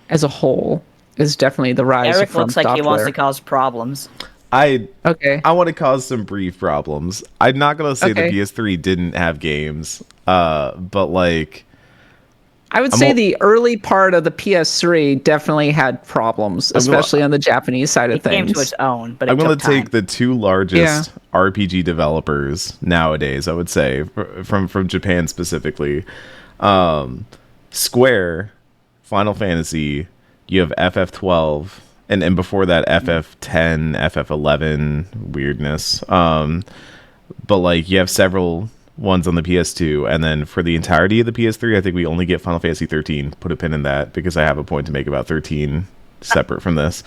as a whole is definitely the rise Eric of From looks like he wants Software. to cause problems. I Okay. want to cause some brief problems. I'm not gonna say the PS3 didn't have games, but like I would say the early part of the PS3 definitely had problems, especially on the Japanese side of It came things. to its own, but it I'm gonna took time. take the two largest RPG developers nowadays. I would say from Japan specifically, Square, Final Fantasy. You have FF12, and before that FF10, FF11 weirdness. But like you have several ones on the PS2, and then for the entirety of the PS3, I think we only get Final Fantasy 13. Put a pin in that because I have a point to make about 13 separate from this.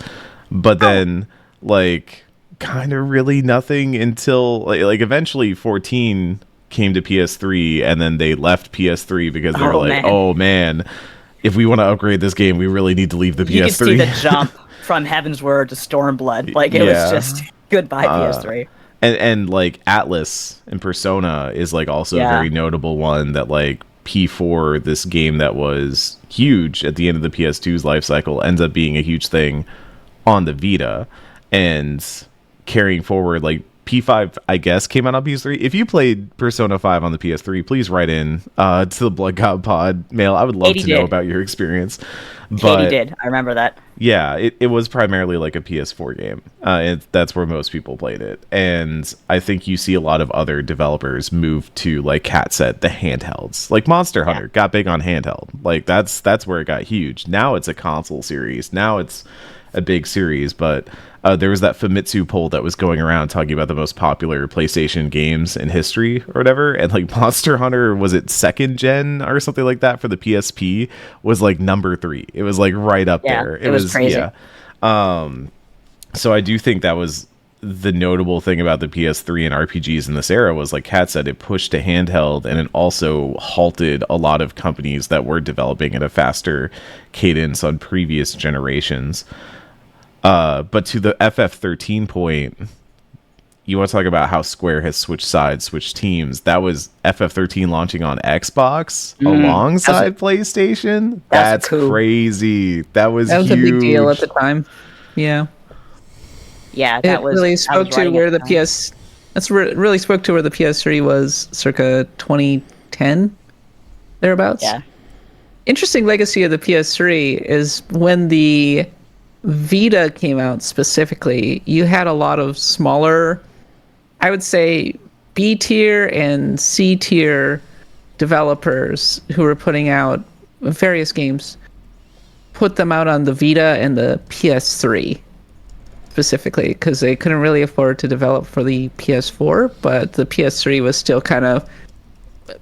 But then like kind of really nothing until like eventually 14 came to PS3, and then they left PS3 because they were like, oh man, if we want to upgrade this game, we really need to leave the PS3. You could see the jump from Heaven's Word to Stormblood. Like, it was just goodbye PS3. And like Atlas and Persona is like also a very notable one that like P4, this game that was huge at the end of the PS2's life cycle, ends up being a huge thing on the Vita. And carrying forward, like P5, I guess, came out on PS3. If you played Persona 5 on the PS3, please write in to the Blood God Pod mail. I would love to know about your experience. But Katie did. I remember that. yeah, it was primarily like a PS4 game. That's where most people played it. And I think you see a lot of other developers move to, like Kat said, the handhelds. Like Monster Hunter got big on handheld. Like that's where it got huge. Now it's a console series. Now it's a big series, but there was that Famitsu poll that was going around talking about the most popular PlayStation games in history or whatever, and like Monster Hunter, was it second gen or something like that for the PSP, was like number 3. It was like right up there. It was crazy. So I do think that was the notable thing about the PS3 and RPGs in this era was, like Kat said, it pushed to handheld, and it also halted a lot of companies that were developing at a faster cadence on previous generations. But to the FF13 point, you want to talk about how Square has switched sides, switched teams. That was FF13 launching on Xbox alongside PlayStation. That's cool. crazy. That was a huge. big deal at the time. Yeah. Yeah, It really I spoke was to writing at where the the time. really spoke to where the PS3 was circa 2010 thereabouts. Yeah. Interesting legacy of the PS3 is when the Vita came out specifically, you had a lot of smaller, I would say B tier and C tier developers who were putting out various games, put them out on the Vita and the PS3 specifically because they couldn't really afford to develop for the PS4, but the PS3 was still kind of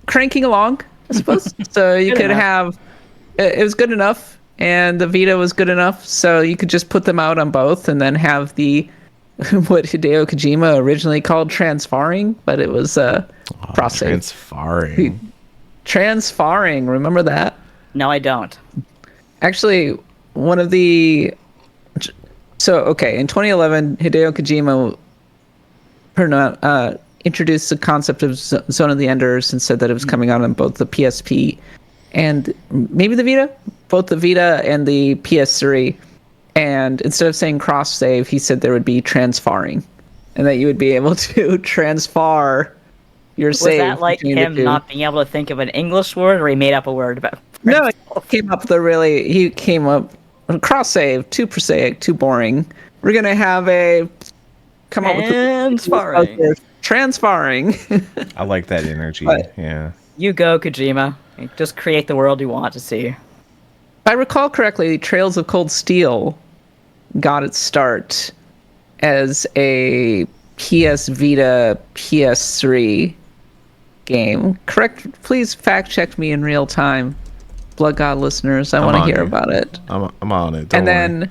cranking along, I suppose. So you Good could enough. have it was good enough, and the Vita was good enough, so you could just put them out on both, and then have the what Hideo Kojima originally called transfarring, but it was cross save. Transfarring. Transfarring, remember that? No, I don't. Actually, one of the okay, in 2011, Hideo Kojima introduced the concept of Zone of the Enders and said that it was coming out on both the PSP and maybe the Vita, both the Vita and the PS3. And instead of saying cross save, he said there would be transfarring, and that you would be able to transfer your Was save that like between the him two. not being able to think of an English word, or he made up a word about? No, he came up cross save, too prosaic, too boring. We're gonna have come up with Transfarring. transfarring. I like that energy. But- Yeah. You go, Kojima. Just create the world you want to see. If I recall correctly, Trails of Cold Steel got its start as a PS Vita, PS3 game. Correct? Please fact check me in real time, Blood God listeners. I want to on hear it. about it. I'm on it. Don't worry.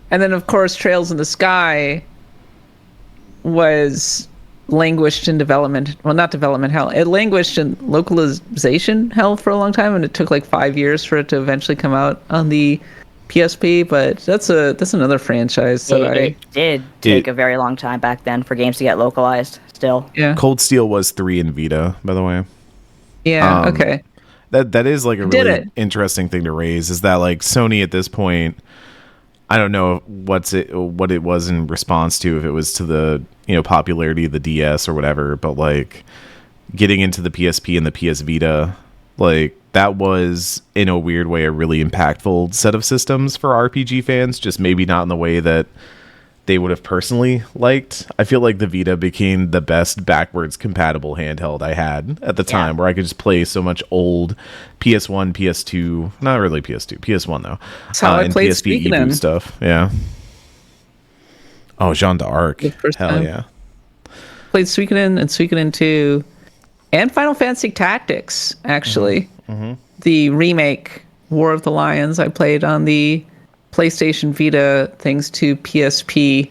And then of course, Trails in the Sky was languished in development. Well, not development hell. It languished in localization hell for a long time, and it took like 5 years for it to eventually come out on the PSP. But that's another franchise that It did take a very long time back then for games to get localized. Still, yeah. Cold Steel was 3 in Vita, by the way. Yeah, okay. That is like a Did really it. interesting thing to raise, is that like Sony at this point, I don't know what it was in response to, if it was to the popularity of the DS or whatever, but like getting into the PSP and the PS Vita, like that was in a weird way a really impactful set of systems for RPG fans, just maybe not in the way that they would have personally liked. I feel like the Vita became the best backwards compatible handheld I had at the time, where I could just play so much old PS1, PS2, not really PS2, PS1 though. That's how I and played PSP Suikoden. eBoo stuff. Yeah. Oh, Jean d'Arc. The first Hell time. yeah. Played Suikoden and Suikoden 2 and Final Fantasy Tactics, actually. The remake, War of the Lions, I played on the PlayStation Vita, thanks to PSP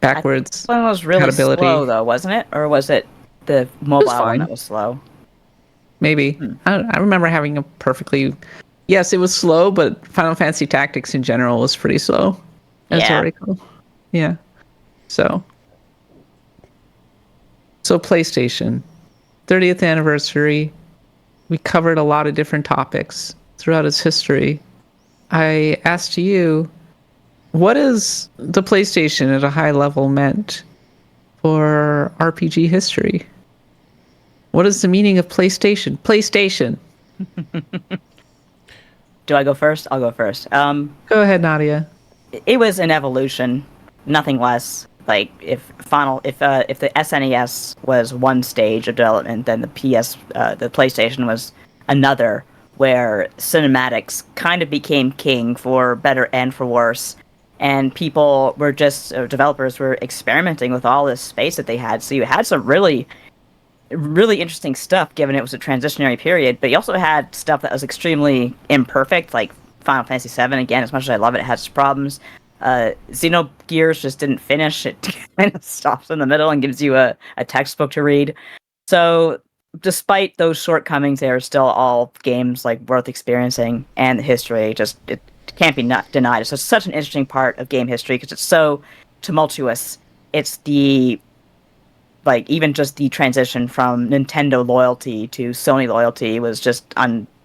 backwards that one was really compatibility. slow, though, wasn't it? Or was it the mobile one fine. that was slow? Maybe. I remember having a perfectly... Yes, it was slow, but Final Fantasy Tactics in general was pretty slow. As I Yeah. recall. Yeah. So PlayStation, 30th anniversary. We covered a lot of different topics throughout its history. I asked you, what is the PlayStation at a high level meant for RPG history? What is the meaning of PlayStation? PlayStation. Do I go first? I'll go first. Go ahead, Nadia. It was an evolution, nothing less. Like if the SNES was one stage of development, then the PlayStation was another, where cinematics kind of became king for better and for worse, and people were developers were experimenting with all this space that they had. So you had some really interesting stuff, given it was a transitionary period, but you also had stuff that was extremely imperfect, like Final Fantasy VII. Again, as much as I love it, it had its problems. Xenogears just didn't finish. It kind of stops in the middle and gives you a textbook to read. So despite those shortcomings, they are still all games like worth experiencing, and the history it can't be denied. It's just such an interesting part of game history because it's so tumultuous. It's even just the transition from Nintendo loyalty to Sony loyalty was just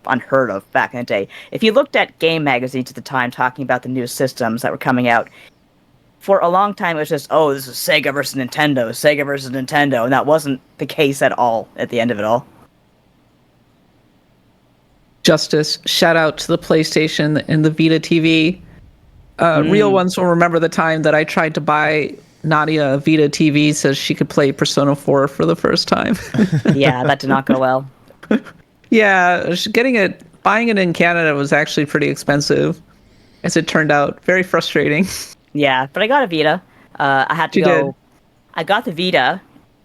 unheard of back in the day. If you looked at game magazines at the time talking about the new systems that were coming out, for a long time, it was just, oh, this is Sega versus Nintendo, and that wasn't the case at all at the end of it all. Justice, shout out to the PlayStation and the Vita TV. Real ones will remember the time that I tried to buy Nadia a Vita TV so she could play Persona 4 for the first time. Yeah, that did not go well. Yeah, buying it in Canada was actually pretty expensive, as it turned out. Very frustrating. Yeah, but I got a Vita. I had to go. I got the Vita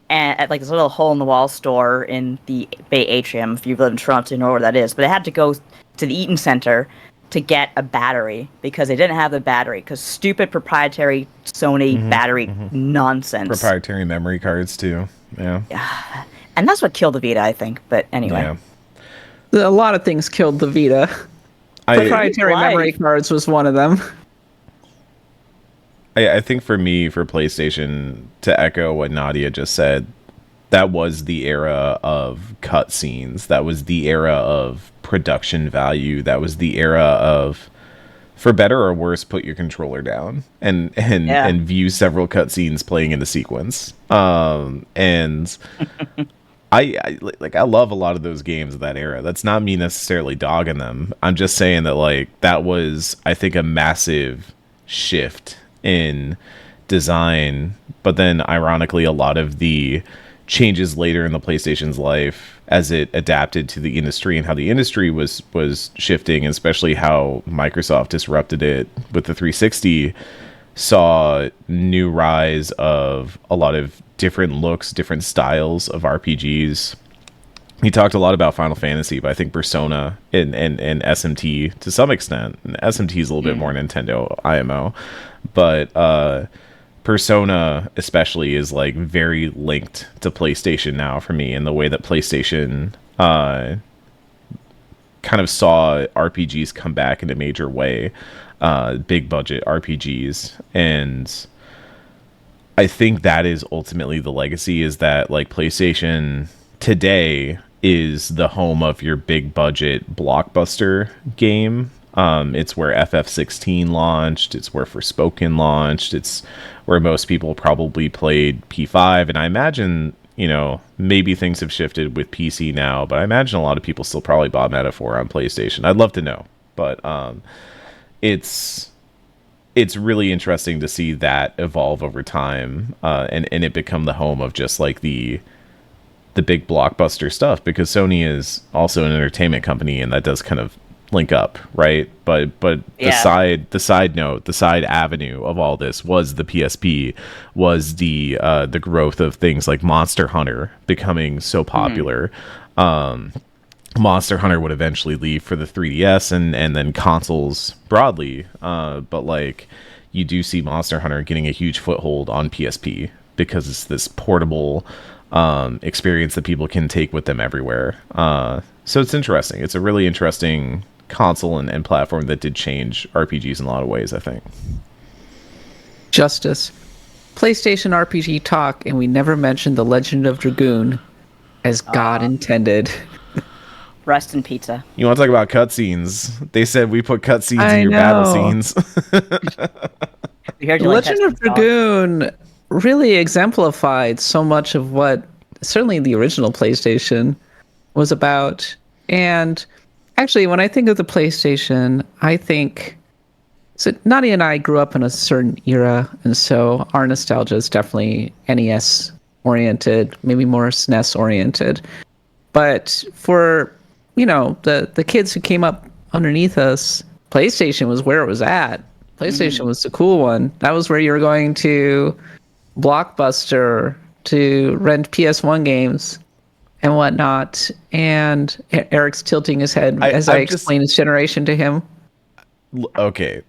at like this little hole-in-the-wall store in the Bay Atrium. If you live in Toronto, you know where that is. But I had to go to the Eaton Center to get a battery because they didn't have the battery because stupid proprietary Sony battery nonsense. Proprietary memory cards too. Yeah. And that's what killed the Vita, I think. But anyway. Yeah. A lot of things killed the Vita. Proprietary memory cards was one of them. I think for me, for PlayStation, to echo what Nadia just said, that was the era of cutscenes. That was the era of production value. That was the era of, for better or worse, put your controller down and view several cutscenes playing in a sequence. And I love a lot of those games of that era. That's not me necessarily dogging them. I'm just saying that that was, I think, a massive shift in design, but then ironically a lot of the changes later in the PlayStation's life as it adapted to the industry and how the industry was shifting, especially how Microsoft disrupted it with the 360, saw new rise of a lot of different looks, different styles of RPGs. He talked a lot about Final Fantasy, but I think Persona and SMT to some extent. SMT is a little bit more Nintendo IMO, but Persona especially is very linked to PlayStation now for me, in the way that PlayStation kind of saw RPGs come back in a major way, big budget RPGs, and I think that is ultimately the legacy, is that PlayStation today is the home of your big budget blockbuster game. It's where FF16 launched. It's where Forspoken launched. It's where most people probably played P5. And I imagine, maybe things have shifted with PC now, but I imagine a lot of people still probably bought Metaphor on PlayStation. I'd love to know. But it's really interesting to see that evolve over time, and it become the home of just the big blockbuster stuff, because Sony is also an entertainment company, and that does kind of link up, right? But the side note, the side avenue of all this was the PSP, was the growth of things like Monster Hunter becoming so popular. Monster Hunter would eventually leave for the 3DS and then consoles broadly, but you do see Monster Hunter getting a huge foothold on PSP because it's this portable experience that people can take with them everywhere. So it's interesting. It's a really interesting console and platform that did change RPGs in a lot of ways, I think. Justice. PlayStation RPG talk, and we never mentioned The Legend of Dragoon as God intended. Rest in pizza. You want to talk about cutscenes? They said we put cutscenes in your battle scenes. The Legend of Dragoon really exemplified so much of what certainly the original PlayStation was about. And actually, when I think of the PlayStation, I think... So Nadia and I grew up in a certain era, and so our nostalgia is definitely NES-oriented, maybe more SNES-oriented. But for, the kids who came up underneath us, PlayStation was where it was at. PlayStation was the cool one. That was where you were going to Blockbuster to rent PS1 games and whatnot. And Eric's tilting his head as I explain his generation to him. Okay.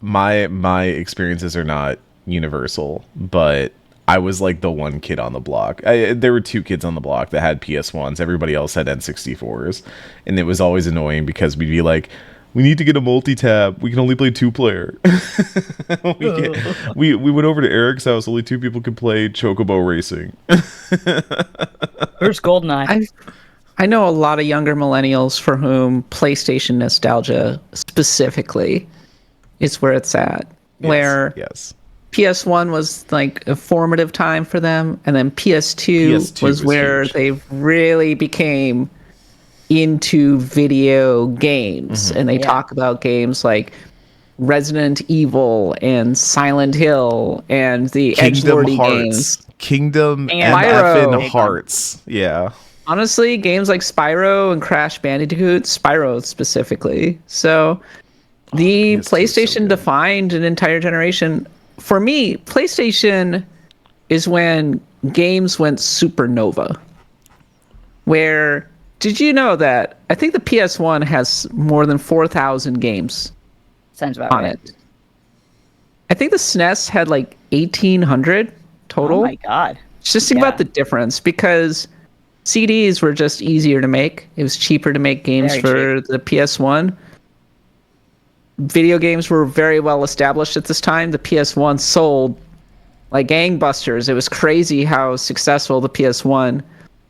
My experiences are not universal, but I was the one kid on the block. There were two kids on the block that had PS1s. Everybody else had N64s. And it was always annoying because we'd be like, we need to get a multi-tab. We can only play 2-player. we went over to Eric's house. Only 2 people could play Chocobo Racing. Where's GoldenEye? I know a lot of younger millennials for whom PlayStation nostalgia specifically is where it's at. Yes, where yes. PS1 was like a formative time for them, and then PS2 was where huge. they really became into video games, and they talk about games like Resident Evil and Silent Hill and the edgelordy games. Kingdom And MFN Spyro. Hearts. Yeah. Honestly, games like Spyro and Crash Bandicoot, Spyro specifically. So the PS2 is so PlayStation good. defined an entire generation. For me, PlayStation is when games went supernova. Where, did you know that I think the PS1 has more than 4,000 games Sounds about on right. it? I think the SNES had like 1,800 total. Oh my god. Just think about the difference, because CDs were just easier to make. It was cheaper to make games Very for the PS1. Video games were very well established at this time. The PS1 sold like gangbusters. It was crazy how successful the PS1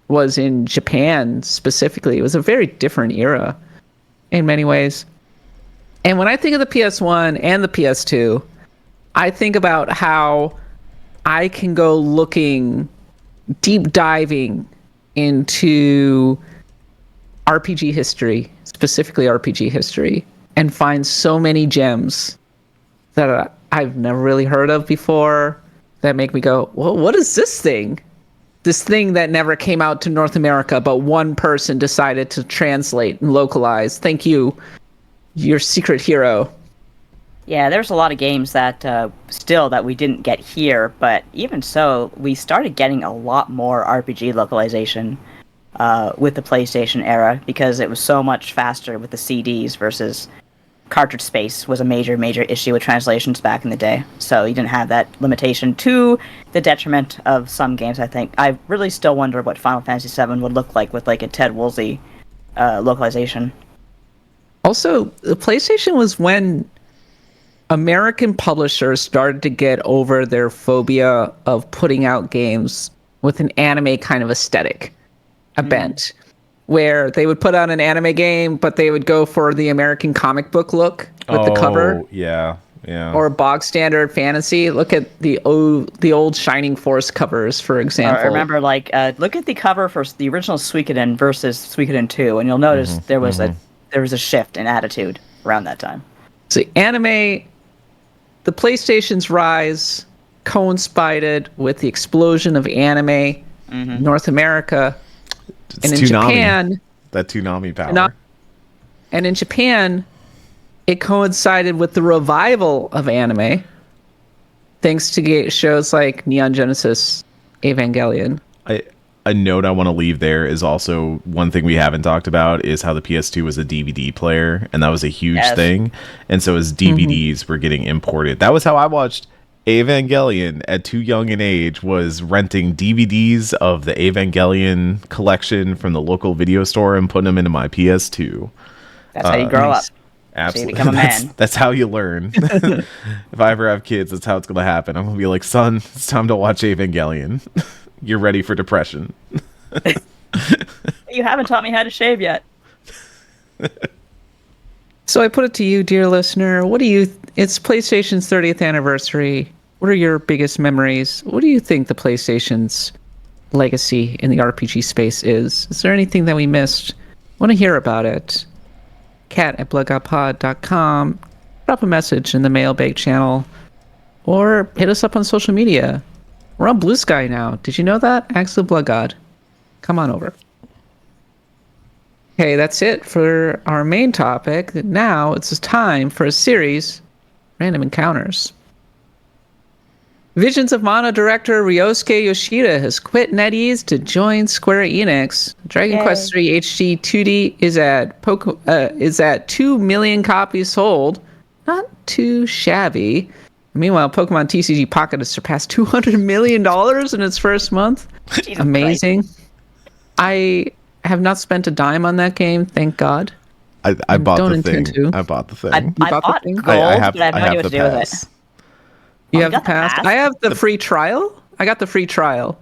was in Japan specifically. It was a very different era in many ways. And when I think of the PS1 and the PS2, I think about how I can go looking, deep diving into RPG history, specifically RPG history, and find so many gems that I've never really heard of before that make me go, well, what is this thing? This thing that never came out to North America, but one person decided to translate and localize. Thank you, your secret hero. Yeah, there's a lot of games that still that we didn't get here, but even so, we started getting a lot more RPG localization with the PlayStation era, because it was so much faster with the CDs versus cartridge space was a major issue with translations back in the day. So you didn't have that limitation, to the detriment of some games, I think. I really still wonder what Final Fantasy VII would look like with like a Ted Woolsey localization. Also, the PlayStation was when American publishers started to get over their phobia of putting out games with an anime kind of aesthetic, a bent, where they would put out an anime game, but they would go for the American comic book look with the cover, Yeah. or bog standard fantasy. Look at the old Shining Force covers, for example. I remember, like, look at the cover for the original Suikoden versus Suikoden 2, and you'll notice there was a shift in attitude around that time. So anime, the PlayStation's rise coincided with the explosion of anime in North America. It's and in Toonami. Japan, That Toonami power. and in Japan, it coincided with the revival of anime, thanks to shows like Neon Genesis Evangelion. A note I want to leave there is also one thing we haven't talked about is how the PS2 was a DVD player, and that was a huge thing. And so as DVDs were getting imported, that was how I watched Evangelion at too young an age, was renting DVDs of the Evangelion collection from the local video store and putting them into my PS2. That's how you grow up. Absolutely. So you become a man. That's how you learn. If I ever have kids, that's how it's going to happen. I'm going to be like, son, it's time to watch Evangelion. You're ready for depression. You haven't taught me how to shave yet. So I put it to you, dear listener. It's PlayStation's 30th anniversary. What are your biggest memories? What do you think the PlayStation's legacy in the RPG space is? Is there anything that we missed? Want to hear about it? cat@bloodgodpod.com. Drop a message in the mailbag channel, or hit us up on social media. We're on Blue Sky now. Did you know that? Axe the Blood God. Come on over. Okay, that's it for our main topic. Now it's time for a series, Random Encounters. Visions of Mana director Ryosuke Yoshida has quit NetEase to join Square Enix. Dragon Quest III HD 2D is at 2 million copies sold. Not too shabby. Meanwhile, Pokemon TCG Pocket has surpassed $200 million in its first month. Jesus Amazing. Christ. I have not spent a dime on that game, thank God. I bought don't the thing. intend to. I bought the thing. I bought the bought thing? gold, I have, but I have no I have idea what the to do with pass. it. You Oh, have you the got the past? pass? I have the free trial. I got the free trial.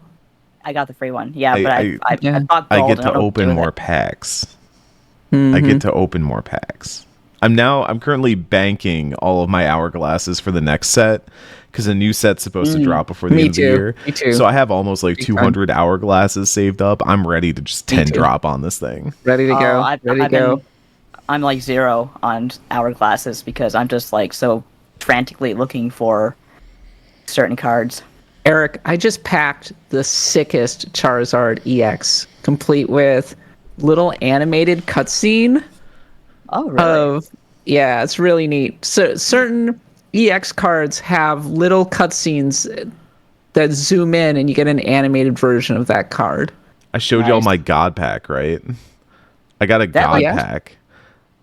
I got the free one. Yeah, I- but I- I Yeah. bought I gold. get and to don't know what open do with more it. packs. Mm-hmm. I get to open more packs. I'm currently banking all of my hourglasses for the next set, because a new set's supposed to drop before the Me end of the too. year. Me too. So I have almost like Big time. 200 hourglasses saved up. I'm ready to just Me 10 too. drop on this thing. Ready to go. I've Ready to been go. I'm like 0 on hourglasses because I'm just like so frantically looking for certain cards. Eric, I just packed the sickest Charizard EX, complete with little animated cutscene Oh, really? yeah, it's really neat. So certain EX cards have little cutscenes that zoom in and you get an animated version of that card. I showed y'all Nice. my God pack, right? I got a That, God like- Yeah. pack.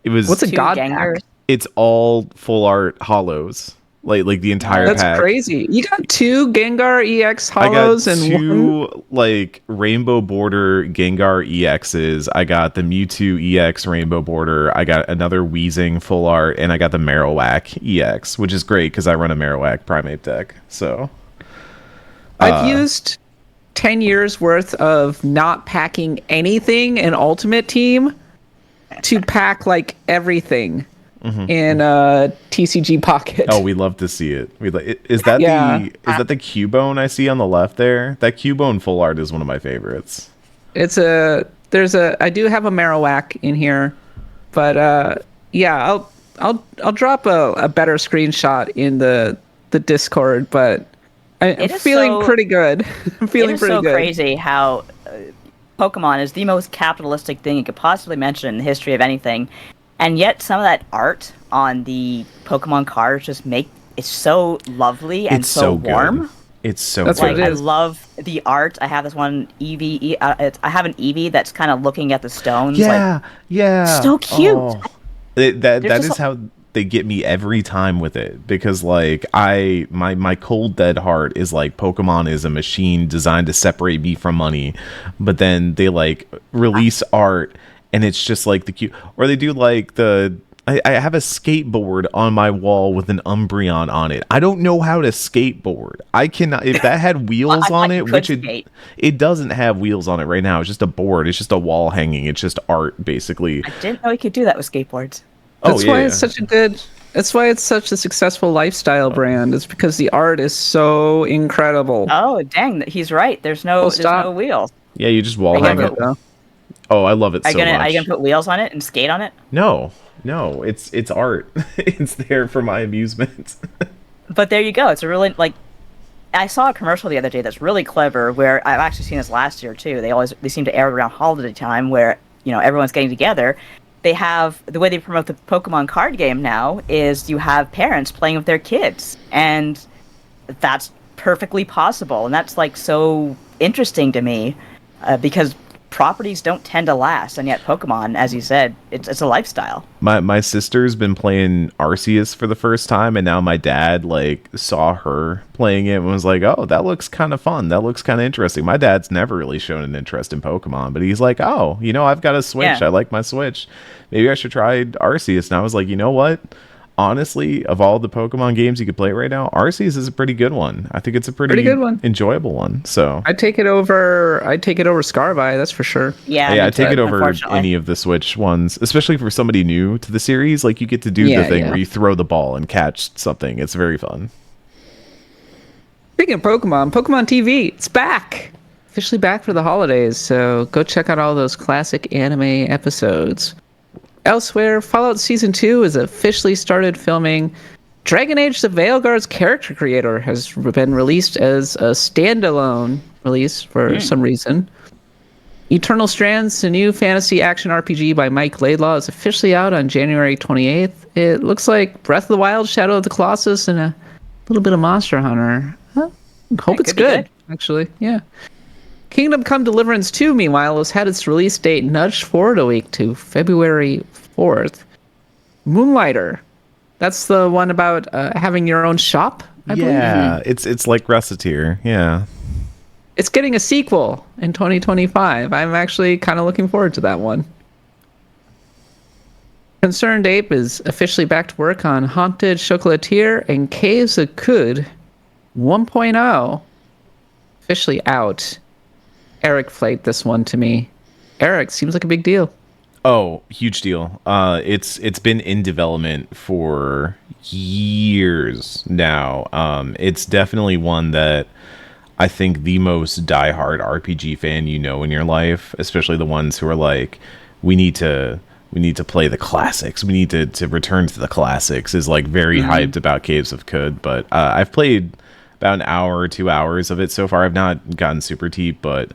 It was What's a 2 God Gengars. pack? it's all full art hollows. Like the entire That's pack. crazy. You got 2 Gengar EX I got hollows and 2 one. like rainbow border Gengar EXs. I got the Mewtwo EX rainbow border. I got another Weezing full art, and I got the Marowak EX, which is great because I run a Marowak Primate deck. So I've used 10 years worth of not packing anything in Ultimate Team to pack like everything in TCG Pocket. oh, we love to see it. Is that Yeah. the Cubone I see on the left there? That Cubone full art is one of my favorites. I do have a Marowak in here, but yeah, I'll drop a better screenshot in the Discord, but I'm It is feeling so- pretty good. I'm feeling It is pretty so good. crazy how Pokemon is the most capitalistic thing you could possibly mention in the history of anything, and yet some of that art on the Pokemon cards just it's so lovely and It's so so good. warm. It's so That's what good. it I is. love the art. I have this one Eevee. I have an Eevee that's kind of looking at the stones. Yeah, yeah. so cute. Oh. That just is how they get me every time with it, because like my cold dead heart is like Pokemon is a machine designed to separate me from money, but then they like release art and it's just like the cute, or they do like I have a skateboard on my wall with an Umbreon on it. I don't know how to skateboard. I cannot. If that had wheels I on thought you it, could which skate. it doesn't have wheels on it right now. It's just a board. It's just a wall hanging. It's just art, basically. I didn't know you could do that with skateboards. That's yeah, why yeah. it's such a good. That's why it's such a successful lifestyle brand. It's because the art is so incredible. Oh dang, he's right. There's no stop. wheels. Yeah, you just wall I hang love it. it, though. Oh, I love it Are so you gonna much. are you gonna put wheels on it and skate on it? No, it's art. It's there for my amusement. But there you go. It's a really like. I saw a commercial the other day that's really clever. Where I've actually seen this last year too. They seem to air it around holiday time where everyone's getting together. They have the way they promote the Pokemon card game now is you have parents playing with their kids, and that's perfectly possible, and that's like so interesting to me because properties don't tend to last, and yet Pokemon, as you said, it's a lifestyle. My sister's been playing Arceus for the first time, and now my dad like saw her playing it and was like, "Oh, that looks kind of fun. That looks kind of interesting." My dad's never really shown an interest in Pokemon, but he's like, "Oh, I've got a Switch. Yeah. I like my Switch. Maybe I should try Arceus." And I was like, "You know what? Honestly, of all the Pokemon games you could play right now, Arceus is a pretty good one. I think it's a pretty good one. enjoyable one." So I'd take it over Scarby, that's for sure. Yeah, yeah, me I take too, it over unfortunately. any of the Switch ones, especially for somebody new to the series. Like you get to do the Yeah, thing yeah. where you throw the ball and catch something. It's very fun. Speaking of Pokemon TV, it's back. Officially back for the holidays, so go check out all those classic anime episodes. Elsewhere, Fallout Season 2 has officially started filming. Dragon Age the Veilguard's character creator has been released as a standalone release for some reason. Eternal Strands, a new fantasy action RPG by Mike Laidlaw, is officially out on January 28th. It looks like Breath of the Wild, Shadow of the Colossus, and a little bit of Monster Hunter. Hope it's could be good, actually. Yeah. Kingdom Come Deliverance 2, meanwhile, has had its release date nudged forward a week to February 4th. Moonlighter. That's the one about having your own shop, I believe. Yeah, it's like Reciteer. Yeah. It's getting a sequel in 2025. I'm actually kind of looking forward to that one. Concerned Ape is officially back to work on Haunted Chocolatier and Caves of Kud 1.0. Officially out. Eric flagged this one to me. Eric, seems like a big deal. Oh, huge deal. It's been in development for years now. It's definitely one that I think the most diehard RPG fan you know in your life, especially the ones who are like, we need to play the classics. We need to return to the classics, is like very hyped about Caves of Cud. But I've played about an hour or 2 hours of it so far. I've not gotten super deep, but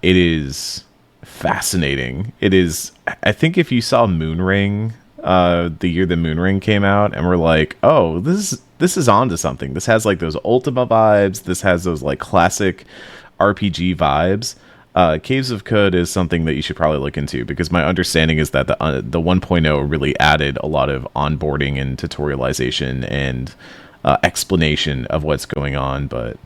it is fascinating. It is. I think if you saw Moonring, the year the Moonring came out, and we're like, oh, this is onto something. This has like those Ultima vibes. This has those like classic RPG vibes. Caves of Cud is something that you should probably look into, because my understanding is that the 1.0 really added a lot of onboarding and tutorialization and explanation of what's going on. But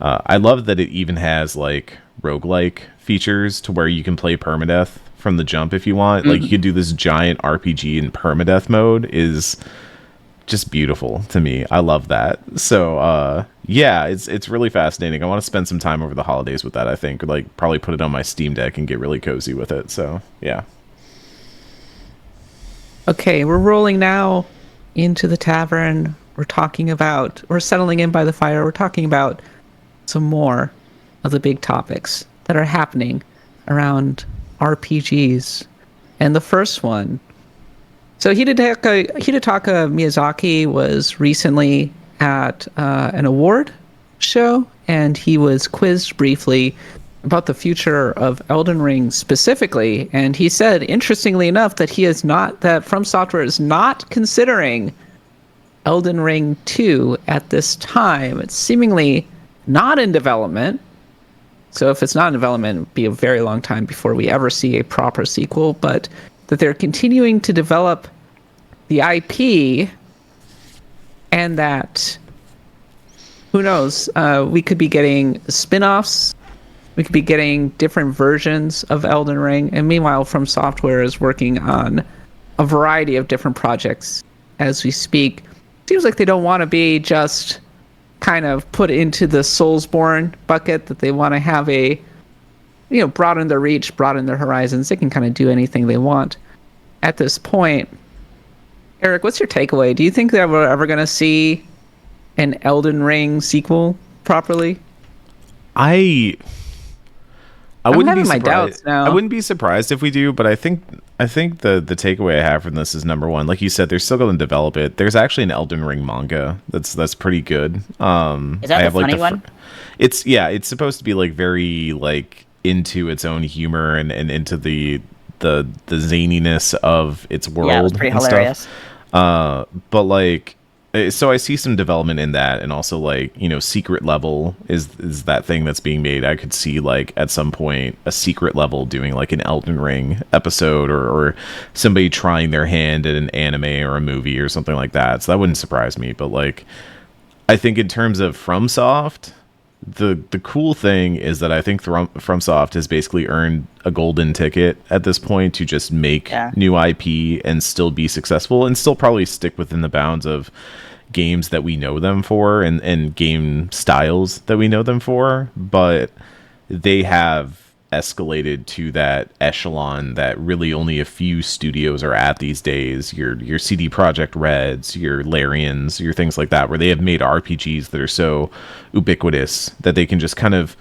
I love that it even has like roguelike features to where you can play permadeath from the jump if you want. Like, you could do this giant RPG in permadeath mode. Is just beautiful to me. I love that. So yeah, it's really fascinating. I want to spend some time over the holidays with that. I think, like, probably put it on my Steam Deck and get really cozy with it. So yeah. Okay, we're rolling now into the tavern. We're settling in by the fire. We're talking about some more of the big topics that are happening around RPGs. And the first one, so Hidetaka Miyazaki was recently at an award show, and he was quizzed briefly about the future of Elden Ring specifically, and he said, interestingly enough, that From Software is not considering Elden Ring 2 at this time. It's seemingly not in development. So if it's not in development, it'll be a very long time before we ever see a proper sequel, but that they're continuing to develop the IP, and that, who knows, we could be getting spin-offs, we could be getting different versions of Elden Ring, and meanwhile From Software is working on a variety of different projects as we speak. Seems like they don't want to be just kind of put into the Soulsborne bucket, that they want to have broaden their reach, broaden their horizons. They can kind of do anything they want at this point. Eric, what's your takeaway? Do you think that we're ever going to see an Elden Ring sequel properly? I wouldn't having be my surprised. doubts now. I wouldn't be surprised if we do, but I think the takeaway I have from this is, number one, like you said, they're still going to develop it. There's actually an Elden Ring manga that's pretty good. Is that the funny one? It's supposed to be like very like into its own humor and into the zaniness of its world. Yeah, it was pretty hilarious. But like, so I see some development in that, and also like, secret level is that thing that's being made. I could see like at some point a secret level doing like an Elden Ring episode, or somebody trying their hand at an anime or a movie or something like that. So that wouldn't surprise me. But like, I think in terms of FromSoft, the cool thing is that I think FromSoft has basically earned a golden ticket at this point to just make new IP and still be successful, and still probably stick within the bounds of games that we know them for, and game styles that we know them for. But they have escalated to that echelon that really only a few studios are at these days. Your CD Projekt Reds, your Larians, your things like that, where they have made RPGs that are so ubiquitous that they can just kind of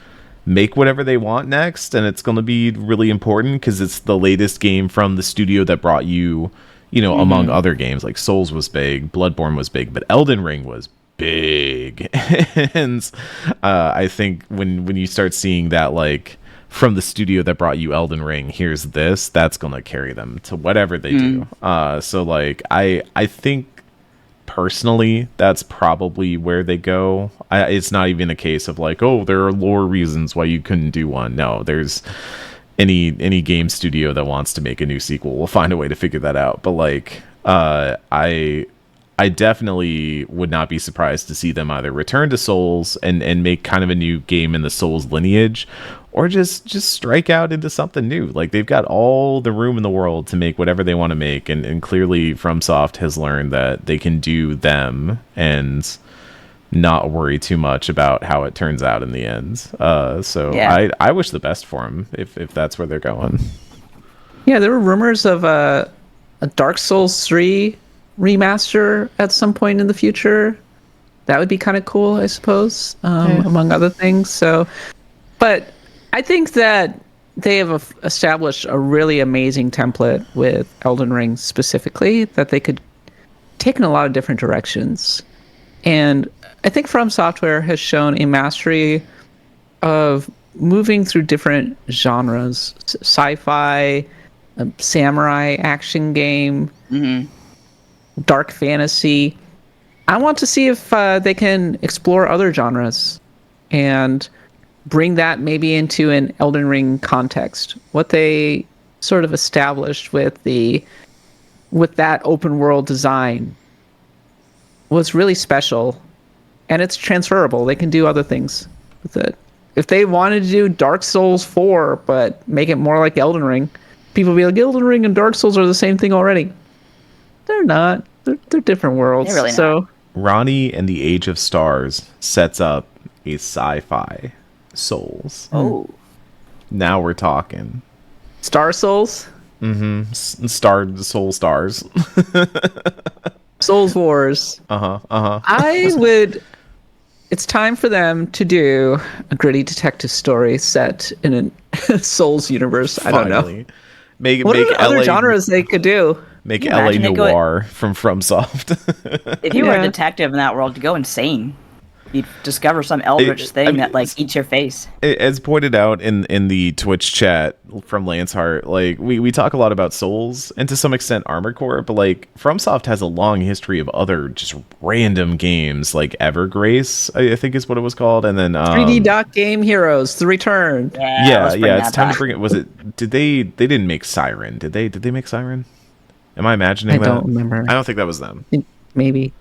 make whatever they want next, and it's going to be really important because it's the latest game from the studio that brought you, among other games. Like Souls was big, Bloodborne was big, but Elden Ring was big. And I think when you start seeing that, like, from the studio that brought you Elden Ring, here's this, that's gonna carry them to whatever they do. So like, I think personally that's probably where they go. It's not even a case of like, oh, there are lore reasons why you couldn't do one. No, there's any game studio that wants to make a new sequel will find a way to figure that out. But like, I definitely would not be surprised to see them either return to Souls and make kind of a new game in the Souls lineage, or just strike out into something new. Like, they've got all the room in the world to make whatever they want to make, and clearly FromSoft has learned that they can do them and not worry too much about how it turns out in the end. So yeah. I wish the best for them if that's where they're going. Yeah, there were rumors of a Dark Souls 3 remaster at some point in the future. That would be kind of cool, I suppose, among other things. So, but I think that they have established a really amazing template with Elden Ring specifically that they could take in a lot of different directions. And I think From Software has shown a mastery of moving through different genres, sci-fi, samurai action game, dark fantasy. I want to see if they can explore other genres and bring that maybe into an Elden Ring context. What they sort of established with that open world design was really special, and it's transferable. They can do other things with it. If they wanted to do Dark Souls 4 but make it more like Elden Ring, people would be like, Elden Ring and Dark Souls are the same thing already. They're not. They're different worlds. They're really so not. Ronnie and the Age of Stars sets up a sci-fi Souls. Oh. Now we're talking. Star Souls? Soul Stars. Souls Wars. I would... It's time for them to do a gritty detective story set in a Souls universe. I don't know. What are the other genres they could do? Make LA Noir from FromSoft. If you were a detective in that world, you'd go insane. You'd discover some eldritch thing that like eats your face. As pointed out in the Twitch chat from Lance Hart, like we talk a lot about Souls and to some extent Armored Core, but like FromSoft has a long history of other just random games like Evergrace, I think is what it was called, and then 3D Doc Game Heroes: The Return. Yeah, it's time to bring it. Was it? Did they didn't make Siren? Did they make Siren? Am I imagining that? I don't remember. I don't think that was them. Maybe.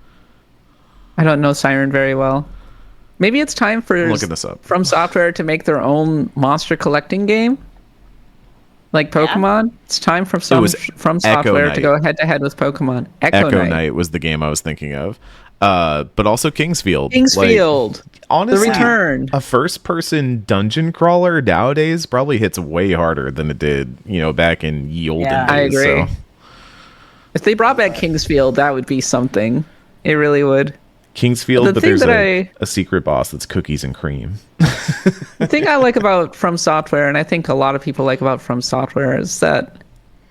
I don't know Siren very well. Maybe it's time for looking this up. From Software to make their own monster collecting game, like Pokemon. Yeah. It's time for From Software to go head to head with Pokemon. Echo Knight was the game I was thinking of, but also Kingsfield. Like, honestly, The Return. A first-person dungeon crawler nowadays probably hits way harder than it did, back in ye olden days. I agree. So. If they brought back Kingsfield, that would be something. It really would. Kingsfield, but there's a secret boss that's cookies and cream. The thing I like about From Software, and I think a lot of people like about From Software, is that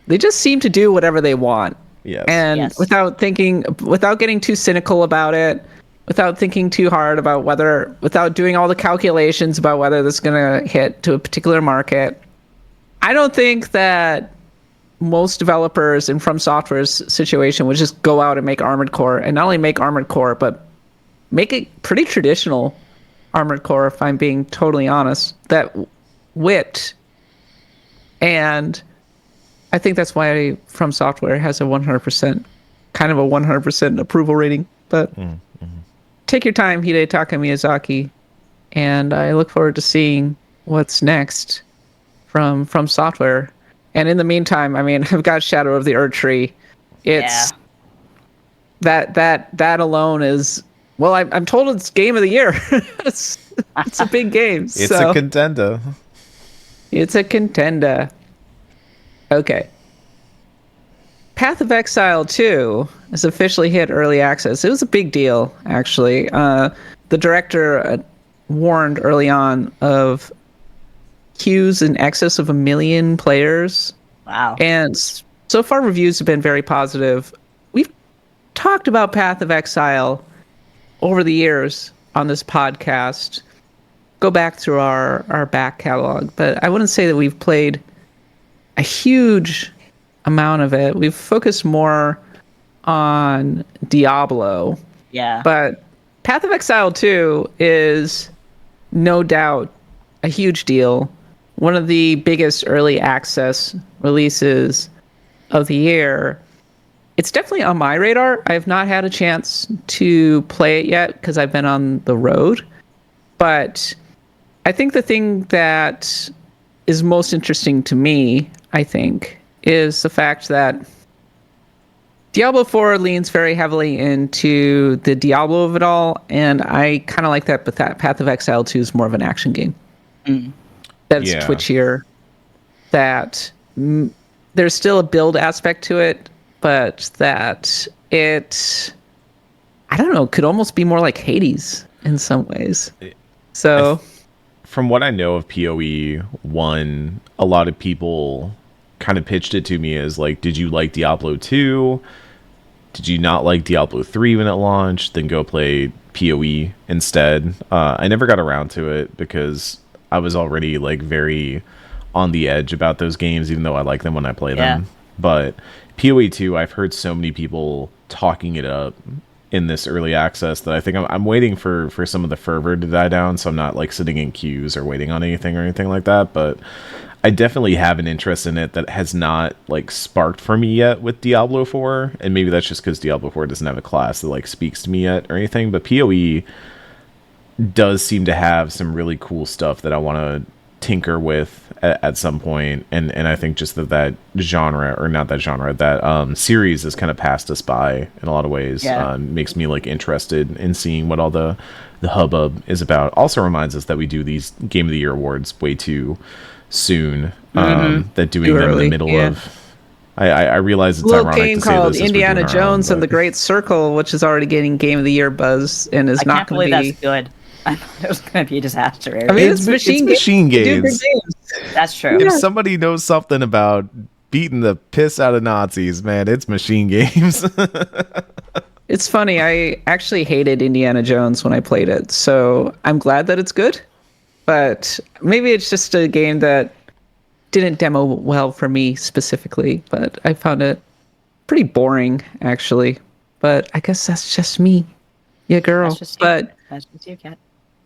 they just seem to do whatever they want. Yes. And without getting too cynical about it, without thinking too hard about without doing all the calculations about whether this is going to hit to a particular market. I don't think that most developers in From Software's situation would just go out and make Armored Core, and not only make Armored Core, but make it pretty traditional Armored Core, if I'm being totally honest. That wit. And I think that's why From Software has a 100% approval rating. But take your time, Hidetaka Miyazaki, and I look forward to seeing what's next from Software. And in the meantime, I mean, I've got Shadow of the Erdtree. It's that alone is, well, I'm told it's game of the year. it's a big game. It's a contender. It's a contender. Okay. Path of Exile 2 has officially hit early access. It was a big deal, actually. The director warned early on of queues in excess of 1 million players. Wow. And so far, reviews have been very positive. We've talked about Path of Exile over the years on this podcast. Go back through our back catalog. But I wouldn't say that we've played a huge amount of it. We've focused more on Diablo. Yeah. But Path of Exile 2 is no doubt a huge deal. One of the biggest early access releases of the year. It's definitely on my radar. I have not had a chance to play it yet because I've been on the road. But I think the thing that is most interesting to me, I think, is the fact that Diablo 4 leans very heavily into the Diablo of it all, and I kind of like that, but that Path of Exile 2 is more of an action game. That's twitchier, that there's still a build aspect to it, but that it, I don't know, could almost be more like Hades in some ways. So, from what I know of PoE 1, a lot of people kind of pitched it to me as like, did you like Diablo 2? Did you not like Diablo 3 when it launched? Then go play PoE instead. I never got around to it because I was already like very on the edge about those games, even though I like them when I play them. But PoE 2, I've heard so many people talking it up in this early access that I think I'm waiting for some of the fervor to die down, so I'm not like sitting in queues or waiting on anything like that. But I definitely have an interest in it that has not like sparked for me yet with Diablo 4, and maybe that's just because Diablo 4 doesn't have a class that like speaks to me yet or anything. But PoE does seem to have some really cool stuff that I want to tinker with at some point, and I think just that genre, or not that genre, that series has kind of passed us by in a lot of ways. Makes me like interested in seeing what all the hubbub is about. Also reminds us that we do these Game of the Year awards way too soon. That doing them in the middle of, I realize it's ironic game to say called this as we're Indiana doing our own, Jones and the Great Circle, which is already getting Game of the Year buzz and is I not can't going believe to be. that's good. I thought it was going to be a disaster. I mean, it's machine games. machine They do good games. games. That's true. If somebody knows something about beating the piss out of Nazis, man, it's machine games. It's funny. I actually hated Indiana Jones when I played it, so I'm glad that it's good. But maybe it's just a game that didn't demo well for me specifically. But I found it pretty boring, actually. But I guess that's just me. Yeah, girl. That's just you. But That's just you, Kat.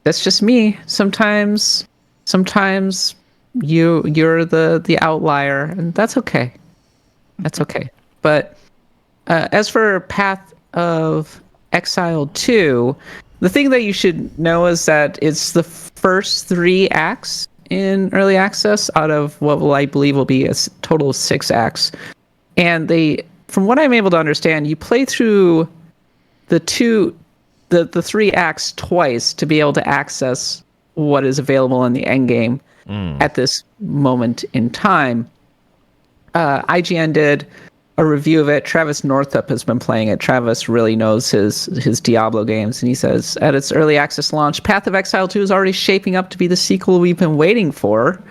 that's just me. Sometimes you're the outlier, and that's okay. That's okay. But as for Path of Exile 2, the thing that you should know is that it's the first 3 acts in early access out of what I believe will be a total of 6 acts. And from what I'm able to understand, you play through the 3 acts twice to be able to access what is available in the end game at this moment in time. IGN did a review of it. Travis Northup has been playing it. Travis really knows his Diablo games, and he says, at its early access launch, Path of Exile 2 is already shaping up to be the sequel we've been waiting for.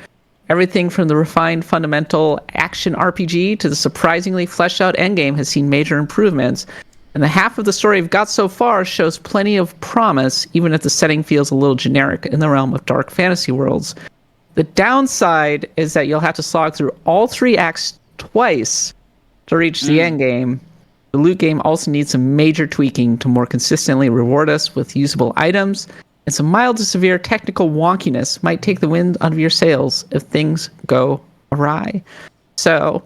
Everything from the refined fundamental action RPG to the surprisingly fleshed out endgame has seen major improvements. And the half of the story we've got so far shows plenty of promise, even if the setting feels a little generic in the realm of dark fantasy worlds. The downside is that you'll have to slog through all 3 acts twice to reach the end game. The loot game also needs some major tweaking to more consistently reward us with usable items, and some mild to severe technical wonkiness might take the wind out of your sails if things go awry. So,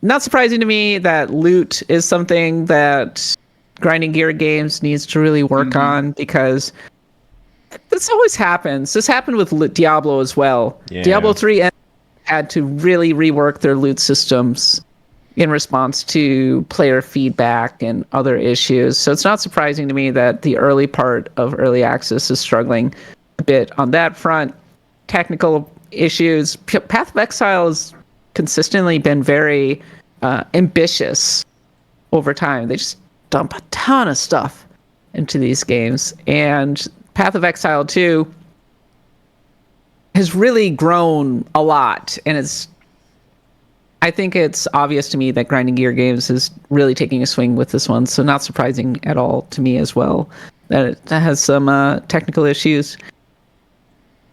not surprising to me that loot is something that Grinding Gear Games needs to really work on, because this always happens. This happened with Diablo as well. Yeah. Diablo 3 had to really rework their loot systems in response to player feedback and other issues. So it's not surprising to me that the early part of early access is struggling a bit on that front. Technical issues. Path of Exile has consistently been very ambitious over time. They just dump a ton of stuff into these games. And Path of Exile 2 has really grown a lot, and I think it's obvious to me that Grinding Gear Games is really taking a swing with this one, so not surprising at all to me as well that it has some technical issues.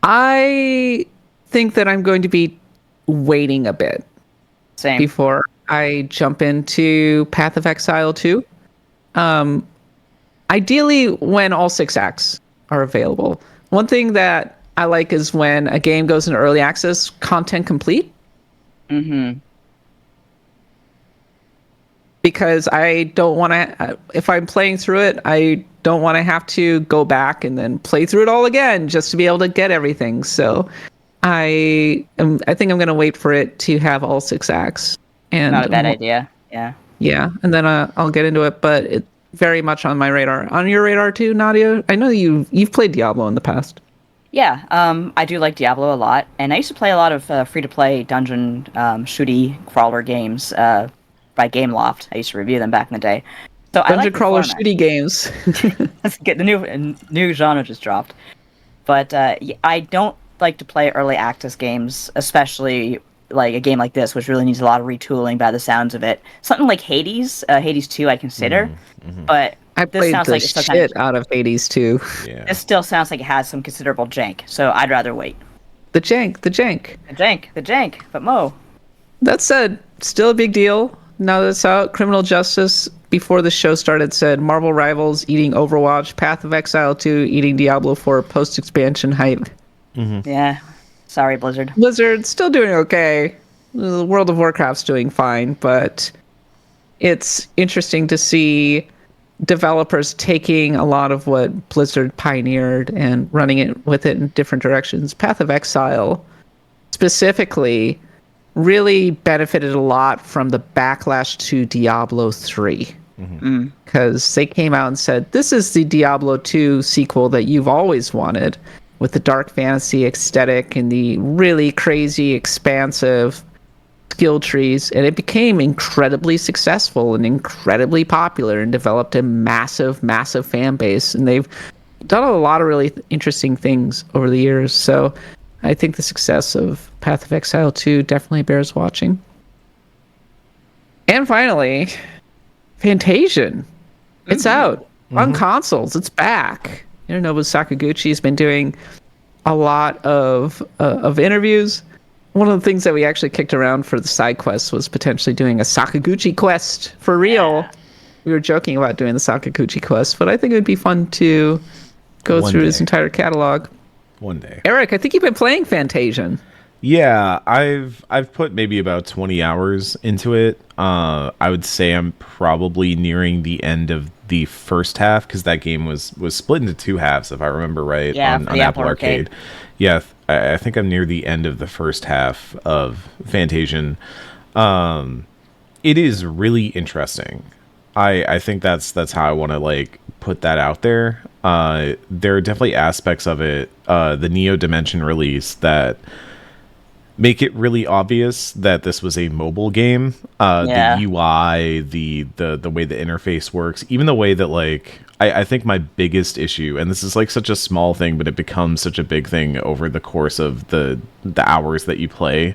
I think that I'm going to be waiting a bit before I jump into Path of Exile 2. Ideally, when all 6 acts are available. One thing that I like is when a game goes into early access, content complete. Because I don't want to, if I'm playing through it, I don't want to have to go back and then play through it all again just to be able to get everything. So I think I'm going to wait for it to have all 6 acts. And not a bad idea. Yeah. Yeah, and then I'll get into it, but it's very much on my radar. On your radar too, Nadia? I know you've played Diablo in the past. Yeah, I do like Diablo a lot, and I used to play a lot of free-to-play dungeon shooty crawler games by Gameloft. I used to review them back in the day. So I Dungeon like the crawler format. shooty games. Let's get the new genre just dropped. But I don't like to play early access games, especially like a game like this, which really needs a lot of retooling by the sounds of it. Something like Hades 2, I consider, but I this played sounds the like it's still kind of, shit out of Hades too. Yeah. this still sounds like it has some considerable jank. So I'd rather wait. The jank, the jank. The jank. But Mo, That said, still a big deal. Now that it's out, Criminal Justice, before the show started, said Marvel Rivals eating Overwatch, Path of Exile 2 eating Diablo 4 post-expansion hype. yeah, sorry Blizzard. Blizzard still doing okay. World of Warcraft's doing fine, but it's interesting to see developers taking a lot of what Blizzard pioneered and running it with it in different directions. Path of Exile specifically really benefited a lot from the backlash to Diablo 3. Because they came out and said, this is the Diablo 2 sequel that you've always wanted, with the dark fantasy aesthetic and the really crazy, expansive skill trees. And it became incredibly successful and incredibly popular and developed a massive, massive fan base. And they've done a lot of really interesting things over the years. So I think the success of Path of Exile 2 definitely bears watching. And finally, Fantasian. It's out on consoles. It's back. Nobu Sakaguchi has been doing a lot of interviews. One of the things that we actually kicked around for the side quests was potentially doing a Sakaguchi quest for real. Yeah. We were joking about doing the Sakaguchi quest, but I think it would be fun to go One through day. his entire catalog. One day. Eric, I think you've been playing Fantasian. Yeah, I've put maybe about 20 hours into it. I would say I'm probably nearing the end of the first half, because that game was split into two halves, if I remember right, Yeah, on for the Apple Apple Arcade. Arcade. Yeah, I think I'm near the end of the first half of Fantasian. It is really interesting. I think that's how I want to like put that out there. There are definitely aspects of it, the Neo Dimension release, that make it really obvious that this was a mobile game. Yeah. The UI, the way the interface works, even the way that like I think my biggest issue, and this is like such a small thing, but it becomes such a big thing over the course of the hours that you play,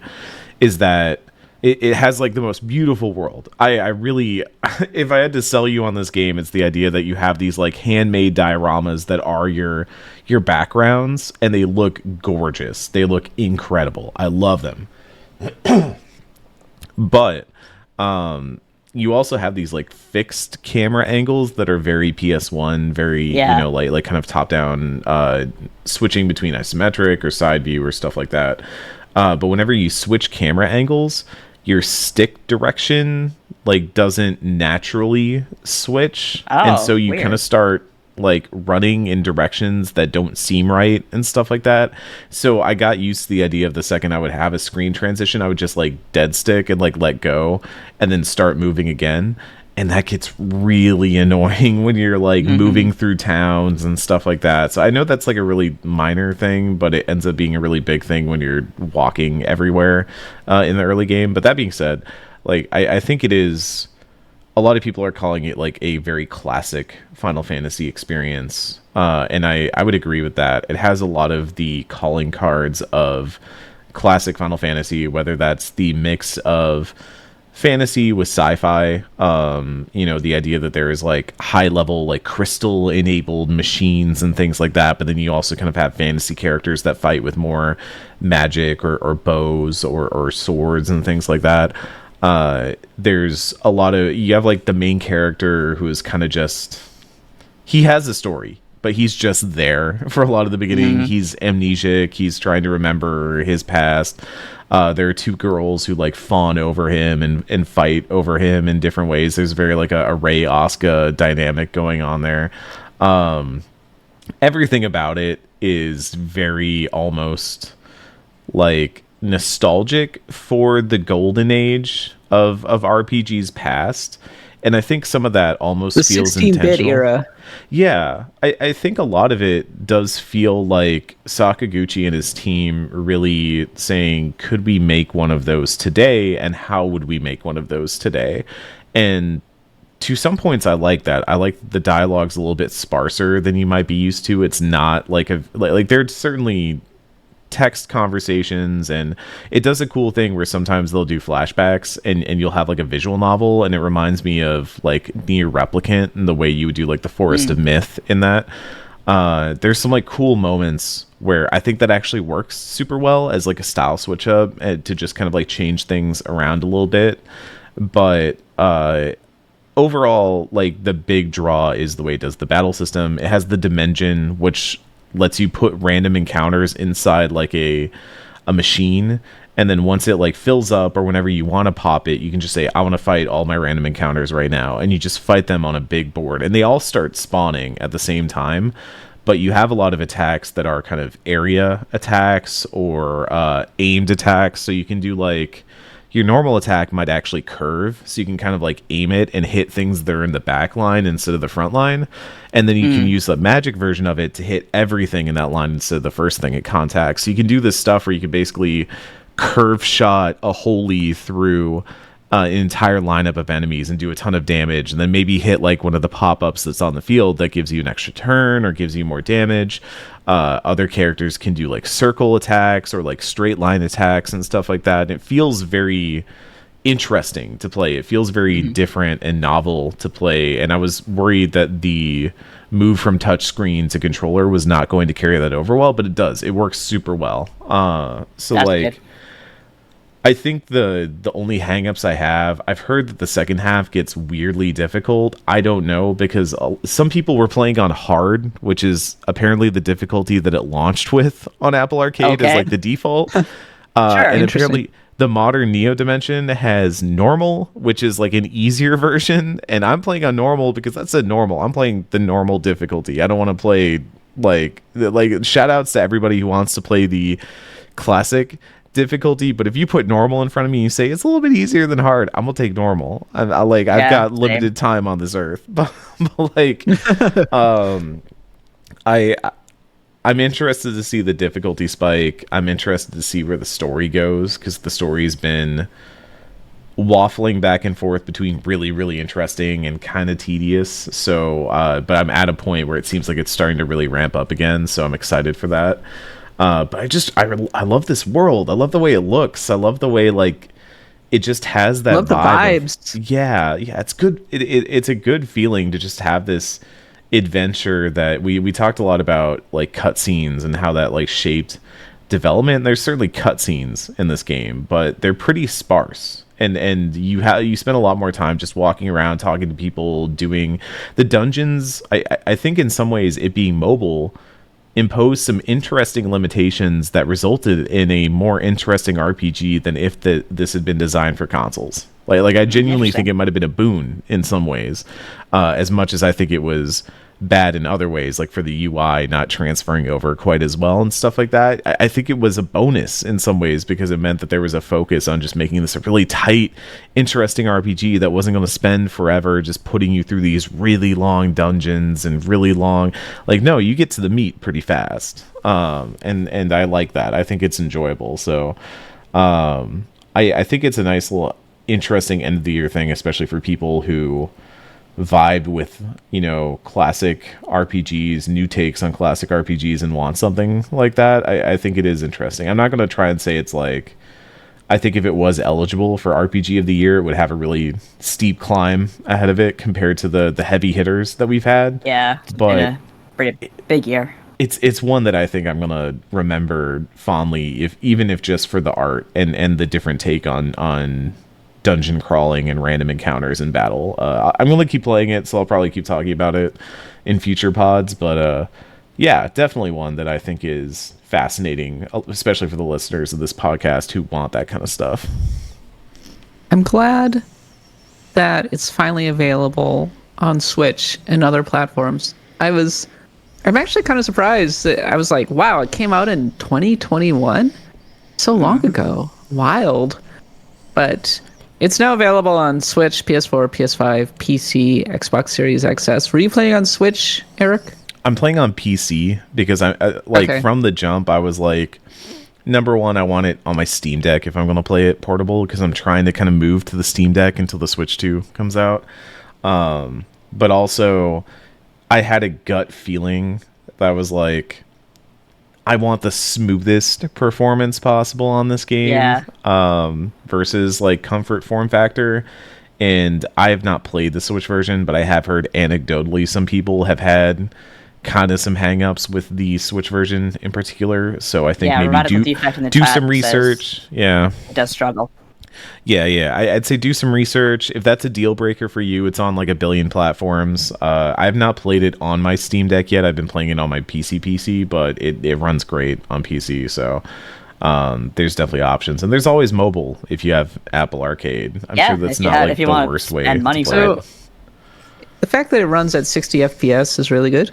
is that it has like the most beautiful world. I really, if I had to sell you on this game, it's the idea that you have these like handmade dioramas that are your backgrounds, and they look gorgeous. They look incredible. I love them. But you also have these like fixed camera angles that are very PS1, very like kind of top down, switching between isometric or side view or stuff like that. But whenever you switch camera angles, your stick direction like doesn't naturally switch, and so you kind of start like running in directions that don't seem right and stuff like that. So I got used to the idea of the second I would have a screen transition, I would just like dead stick and like let go and then start moving again. And that gets really annoying when you're like moving through towns and stuff like that. So I know that's like a really minor thing, but it ends up being a really big thing when you're walking everywhere in the early game. But that being said, like I think it is, a lot of people are calling it like a very classic Final Fantasy experience. And I would agree with that. It has a lot of the calling cards of classic Final Fantasy, whether that's the mix of fantasy with sci-fi, the idea that there is like high level like crystal enabled machines and things like that, but then you also kind of have fantasy characters that fight with more magic or bows or swords and things like that. There's a lot of, you have like the main character who is kind of just, he has a story, but he's just there for a lot of the beginning. He's amnesiac, he's trying to remember his past. There are two girls who like fawn over him and fight over him in different ways. There's very like a Rey Asuka dynamic going on there. Everything about it is very almost like nostalgic for the golden age of RPGs past. And I think some of that almost The feels 16-bit intentional. era. Yeah, I think a lot of it does feel like Sakaguchi and his team really saying, could we make one of those today, and how would we make one of those today? And to some points, I like that. I like the dialogue's a little bit sparser than you might be used to. It's not like like there's certainly text conversations, and it does a cool thing where sometimes they'll do flashbacks and you'll have like a visual novel, and it reminds me of like Near Replicant and the way you would do like the Forest of Myth in that. There's some like cool moments where I think that actually works super well as like a style switch up to just kind of like change things around a little bit. But overall, like the big draw is the way it does the battle system. It has the dimension, which lets you put random encounters inside like a machine, and then once it like fills up or whenever you want to pop it, you can just say, I want to fight all my random encounters right now, and you just fight them on a big board, and they all start spawning at the same time. But you have a lot of attacks that are kind of area attacks or aimed attacks, so you can do like your normal attack might actually curve, so you can kind of like aim it and hit things that are in the back line instead of the front line. And then you can use the magic version of it to hit everything in that line instead of the first thing it contacts. So you can do this stuff where you can basically curve shot a holy through an entire lineup of enemies and do a ton of damage, and then maybe hit like one of the pop-ups that's on the field that gives you an extra turn or gives you more damage. Other characters can do like circle attacks or like straight line attacks and stuff like that. And it feels very interesting to play. It feels very different and novel to play. And I was worried that the move from touchscreen to controller was not going to carry that over well, but it does. It works super well. So That's like, good. I think the only hangups I have, I've heard that the second half gets weirdly difficult. I don't know, because some people were playing on hard, which is apparently the difficulty that it launched with on Apple Arcade is like the default. And apparently the modern Neo Dimension has normal, which is like an easier version, and I'm playing on normal because that's a normal. I'm playing the normal difficulty. I don't want to play like shout outs to everybody who wants to play the classic difficulty, but if you put normal in front of me and you say it's a little bit easier than hard, I'm gonna take normal. I've got limited time on this earth. but like I'm interested to see the difficulty spike. I'm interested to see where the story goes, because the story's been waffling back and forth between really, really interesting and kind of tedious. So but I'm at a point where it seems like it's starting to really ramp up again, so I'm excited for that. But I love this world. I love the way it looks. I love the way like it just has that Love the vibes. Yeah, it's good. It's a good feeling to just have this adventure that we talked a lot about, like cutscenes and how that like shaped development. There's certainly cutscenes in this game, but they're pretty sparse. And you spend a lot more time just walking around, talking to people, doing the dungeons. I think in some ways it being mobile imposed some interesting limitations that resulted in a more interesting RPG than if this had been designed for consoles. Like I genuinely think it might have been a boon in some ways, as much as I think it was bad in other ways, like for the UI not transferring over quite as well and stuff like that. I think it was a bonus in some ways, because it meant that there was a focus on just making this a really tight, interesting RPG that wasn't going to spend forever just putting you through these really long dungeons and really long, like, no, you get to the meat pretty fast. And I like that. I think it's enjoyable. So I think it's a nice little interesting end of the year thing, especially for people who vibe with, classic RPGs, new takes on classic RPGs, and want something like that. I think it is interesting. I'm not going to try and say it's like, I think if it was eligible for RPG of the year, it would have a really steep climb ahead of it compared to the heavy hitters that we've had. Yeah, but been a pretty big year. It's one that I think I'm gonna remember fondly, even if just for the art and the different take on dungeon crawling and random encounters in battle. I'm going to keep playing it, so I'll probably keep talking about it in future pods, but yeah, definitely one that I think is fascinating, especially for the listeners of this podcast who want that kind of stuff. I'm glad that it's finally available on Switch and other platforms. I'm actually kind of surprised. I was like, wow, it came out in 2021? So long ago. Wild. But It's now available on Switch, PS4, PS5, PC, Xbox Series XS. Were you playing on Switch, Eric? I'm playing on PC because Okay. from the jump I was like, number one, I want it on my Steam Deck if I'm going to play it portable, because I'm trying to kind of move to the Steam Deck until the Switch 2 comes out. But also, I had a gut feeling that was like, I want the smoothest performance possible on this game, versus like comfort form factor. And I have not played the Switch version, but I have heard anecdotally some people have had kind of some hangups with the Switch version in particular. So I think maybe do some research. Yeah, it does struggle. Yeah. I'd say do some research. If that's a deal breaker for you, it's on like a billion platforms. I have not played it on my Steam Deck yet. I've been playing it on my PC, but it runs great on PC. So there's definitely options, and there's always mobile if you have Apple Arcade. I'm sure that's not like the worst way to play it. The fact that it runs at 60 FPS is really good.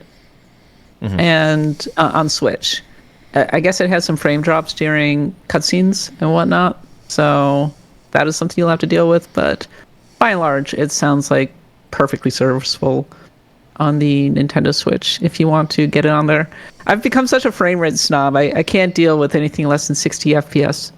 And on Switch, I guess it has some frame drops during cutscenes and whatnot, so that is something you'll have to deal with, but by and large it sounds like perfectly serviceable on the Nintendo Switch if you want to get it on there. I've become such a frame rate snob. I can't deal with anything less than 60 FPS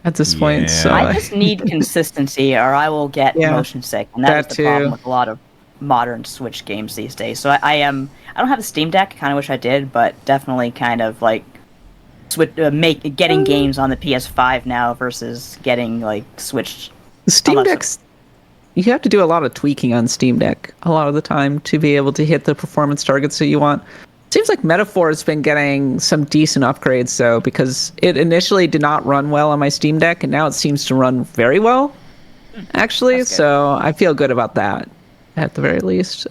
at this point. So I just need consistency or I will get motion sick, and that's the problem with a lot of modern Switch games these days. So I don't have a Steam Deck. Kind of wish I did, but definitely kind of like getting games on the PS5 now versus getting like Switch. Steam Deck's, you have to do a lot of tweaking on Steam Deck a lot of the time to be able to hit the performance targets that you want. Seems like Metaphor has been getting some decent upgrades though, because it initially did not run well on my Steam Deck, and now it seems to run very well, actually. So I feel good about that at the very least.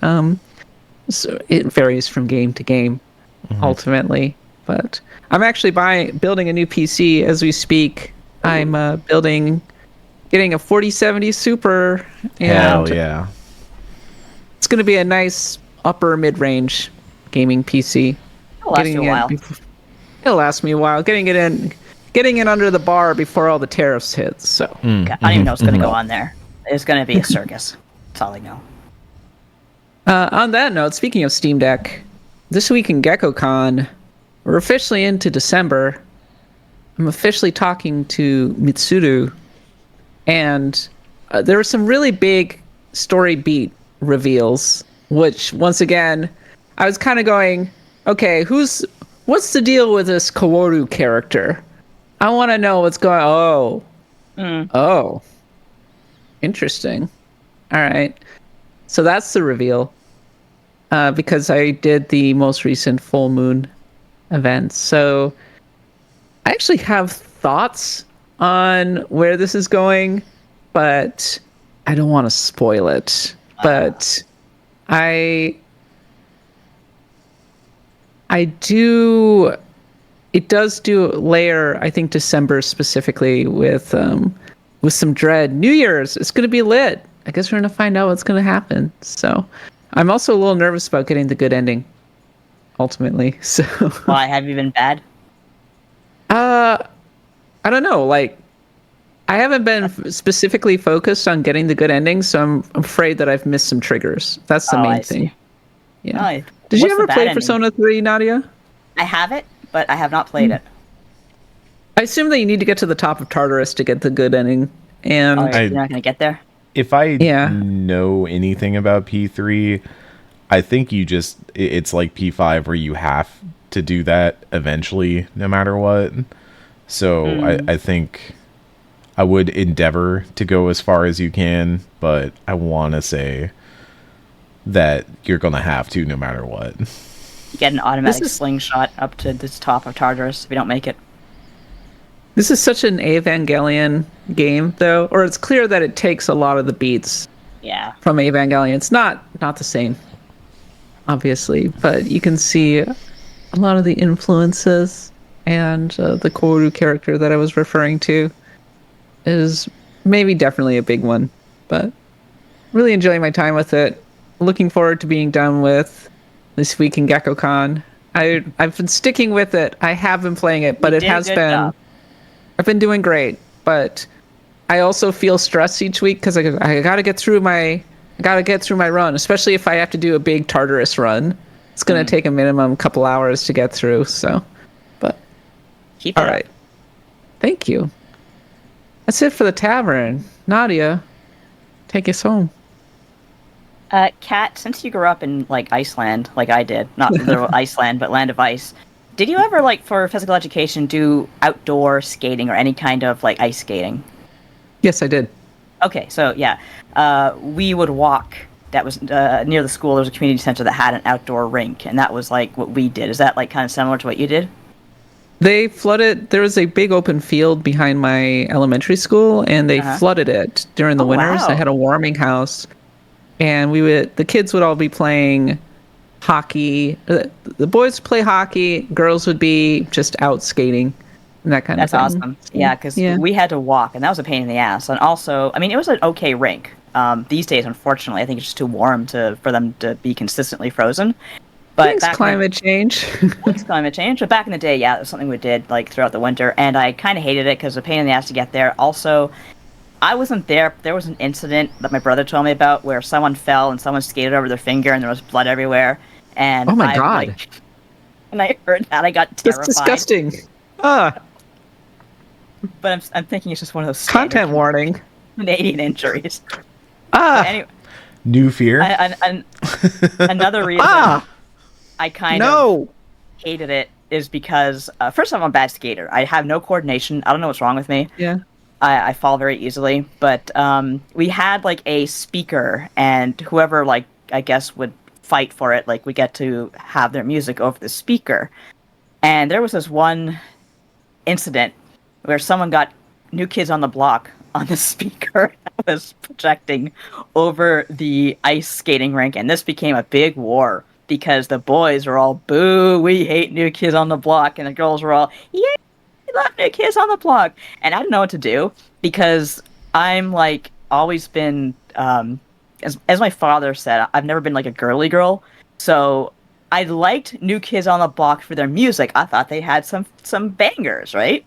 So it varies from game to game, ultimately. But I'm actually building a new PC as we speak. I'm getting a 4070 Super. And hell yeah! It's going to be a nice upper mid-range gaming PC. It'll last you a while. It'll last me a while. Getting it under the bar before all the tariffs hit. So I don't even know what's going to go on there. It's going to be a circus. That's all I know. On that note, speaking of Steam Deck, this week in GeckoCon, we're officially into December. I'm officially talking to Mitsuru, and there were some really big story beat reveals, which, once again, I was kind of going, okay, what's the deal with this Kaworu character? I want to know what's going on. Oh, interesting. All right. So that's the reveal, because I did the most recent full moon event. So I actually have thoughts on where this is going, but I don't want to spoil it. But I do. It does do layer, I think, December specifically with some dread. New Year's, it's going to be lit. I guess we're going to find out what's going to happen. So I'm also a little nervous about getting the good ending, ultimately. So why have you been bad? I don't know. Like, I haven't been specifically focused on getting the good ending, so I'm afraid that I've missed some triggers. That's the main thing. Yeah. Did you ever play Persona 3, Nadia? I have it, but I have not played it. I assume that you need to get to the top of Tartarus to get the good ending. And you're not going to get there? If I know anything about P3, I think it's like P5 where you have to do that eventually, no matter what. So I think I would endeavor to go as far as you can, but I want to say that you're going to have to no matter what. You get an automatic slingshot up to the top of Tartarus if you don't make it. This is such an Evangelion game, though, or it's clear that it takes a lot of the beats from Evangelion. It's not the same, obviously, but you can see a lot of the influences, and the Koru character that I was referring to is maybe definitely a big one, but really enjoying my time with it. Looking forward to being done with this week in GeckoCon. I've been sticking with it. I have been playing it, but I've been doing great, but I also feel stressed each week because I gotta get through my run, especially if I have to do a big Tartarus run. It's gonna take a minimum couple hours to get through. So, but Keep it all up. right, thank you. That's it for the tavern. Nadia, take us home. Kat, since you grew up in like Iceland, like I did, not literal Iceland, but Land of Ice, did you ever like for physical education do outdoor skating or any kind of like ice skating? Yes, I did. Okay, so yeah, we would walk. That was near the school. There was a community center that had an outdoor rink, and that was like what we did. Is that like kind of similar to what you did? They flooded. There was a big open field behind my elementary school, and they flooded it during the winters. Wow. I had a warming house, and the kids would all be playing hockey. The boys would play hockey. Girls would be just out skating and that kind That's of thing. awesome. Yeah, because we had to walk, and that was a pain in the ass. And also, I mean, it was an okay rink. These days, unfortunately, I think it's just too warm for them to be consistently frozen. But Thanks, climate change. Thanks, climate change. But back in the day, yeah, it was something we did like throughout the winter, and I kind of hated it because it was a pain in the ass to get there. Also, I wasn't there. There was an incident that my brother told me about where someone fell and someone skated over their finger, and there was blood everywhere. And oh my god! And I heard that, I got terrified. That's disgusting. Ah. But I'm thinking it's just one of those content warning. Canadian injuries. Ah. Anyway, new fear. Another reason I kind of hated it is because first of all, I'm a bad skater. I have no coordination. I don't know what's wrong with me. Yeah. I fall very easily. But we had like a speaker, and whoever like I guess would fight for it, like we get to have their music over the speaker. And there was this one incident where someone got New Kids on the Block on the speaker that was projecting over the ice skating rink, and this became a big war because the boys were all, boo, we hate New Kids on the Block, and the girls were all, yay, we love New Kids on the Block. And I didn't know what to do because I'm like always been as my father said, I've never been like a girly girl, so I liked New Kids on the Block for their music. I thought they had some bangers, right?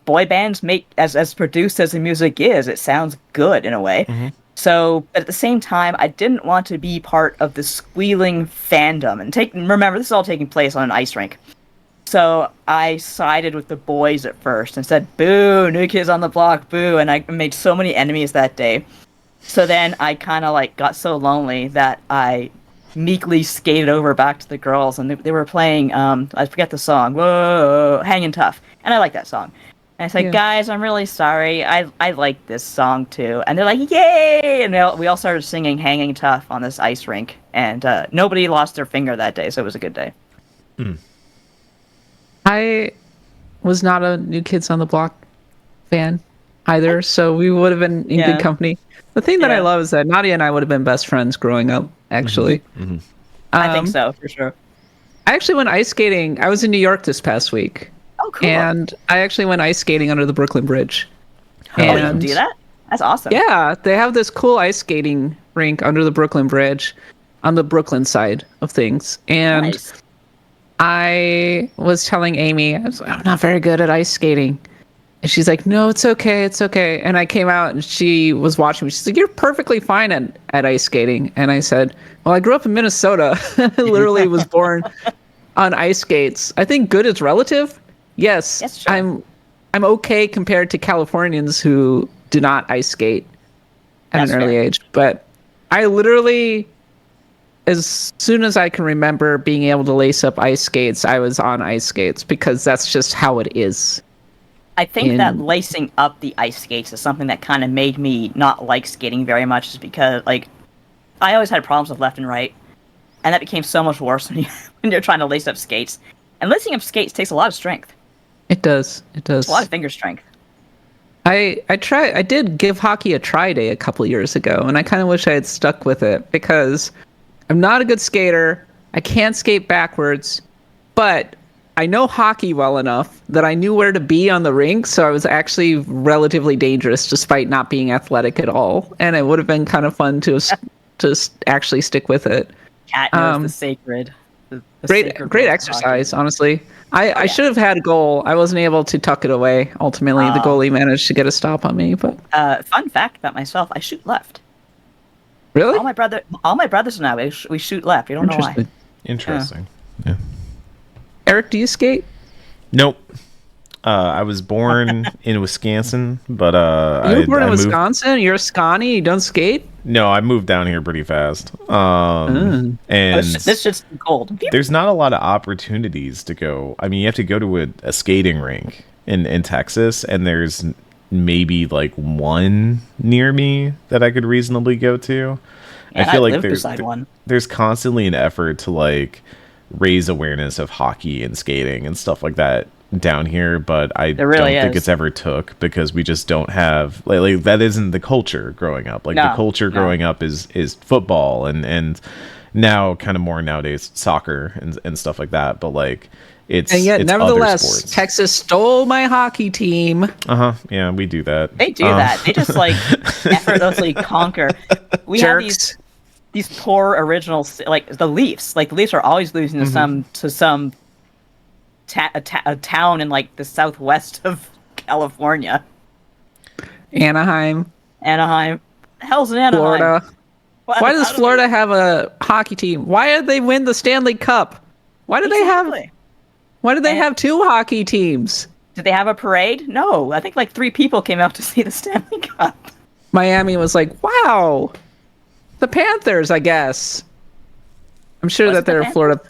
Boy bands make as produced as the music is, it sounds good in a way. Mm-hmm. So, but at the same time, I didn't want to be part of the squealing fandom. And remember, this is all taking place on an ice rink. So I sided with the boys at first and said, "Boo, New Kids on the Block, boo!" And I made so many enemies that day. So then I kind of like got so lonely that I meekly skated over back to the girls, and they were playing I forget the song, whoa, Hangin' Tough, and I like that song. And I said, guys, I'm really sorry. I like this song too. And they're like, yay! And we all started singing Hanging Tough on this ice rink. And nobody lost their finger that day, so it was a good day. Mm. I was not a New Kids on the Block fan either, so we would have been in good company. The thing that I love is that Nadia and I would have been best friends growing up, actually. Mm-hmm. I think so, for sure. I actually went ice skating. I was in New York this past week. Oh, cool. And I actually went ice skating under the Brooklyn Bridge. Oh, you can do that? That's awesome. Yeah, they have this cool ice skating rink under the Brooklyn Bridge on the Brooklyn side of things. And nice. I was telling Amy, I'm not very good at ice skating. And she's like, no, it's okay. It's okay. And I came out and she was watching me. She's like, you're perfectly fine at ice skating. And I said, well, I grew up in Minnesota. I literally was born on ice skates. I think good is relative. Yes, I'm okay compared to Californians who do not ice skate at an early age. But I literally, as soon as I can remember being able to lace up ice skates, I was on ice skates because that's just how it is. I think that lacing up the ice skates is something that kind of made me not like skating very much, is because like I always had problems with left and right, and that became so much worse when you're trying to lace up skates. And lacing up skates takes a lot of strength. It does. It's a lot of finger strength. I did give hockey a try day a couple years ago, and I kind of wish I had stuck with it because I'm not a good skater. I can't skate backwards, but I know hockey well enough that I knew where to be on the rink, so I was actually relatively dangerous despite not being athletic at all. And it would have been kind of fun to actually stick with it. Cat knows the sacred. The Great sacred great love of exercise, hockey. honestly. I yeah. should have had a goal. I wasn't able to tuck it away. Ultimately, the goalie managed to get a stop on me. But Fun fact about myself: I shoot left. really, All my brothers and I, we shoot left. You don't know why. interesting. Interesting. Yeah. Eric, do you skate? Nope. I was born in Wisconsin, but You were born in I moved. Wisconsin. You're a Scotty. You don't skate. No, I moved down here pretty fast. And This shit's cold. there's not a lot of opportunities to go. I mean, you have to go to a skating rink in Texas, and there's maybe like one near me that I could reasonably go to. And I feel like live beside one. there's constantly an effort to like raise awareness of hockey and skating and stuff like that down here, but I really don't think is. it's ever took because we just don't have like that isn't the culture growing up. Like the culture growing up is football and now kind of more nowadays soccer and stuff like that, but like it's And yet, it's nevertheless, other sports. Texas stole my hockey team. Yeah, we do that. They do that. They just like effortlessly conquer. We have Jerks. these poor originals, like the Leafs. Like the Leafs are always losing to some a town in like the southwest of California, Anaheim, Hell's in Anaheim. Florida. Why does How do Florida have a hockey team? Why did they win the Stanley Cup? Why do they have? Exactly. Why do they have two hockey teams? Did they have a parade? No, I think like 3 people came out to see the Stanley Cup. Miami was like, "Wow, the Panthers." I guess. I'm sure Was that it the there are Panthers? Florida.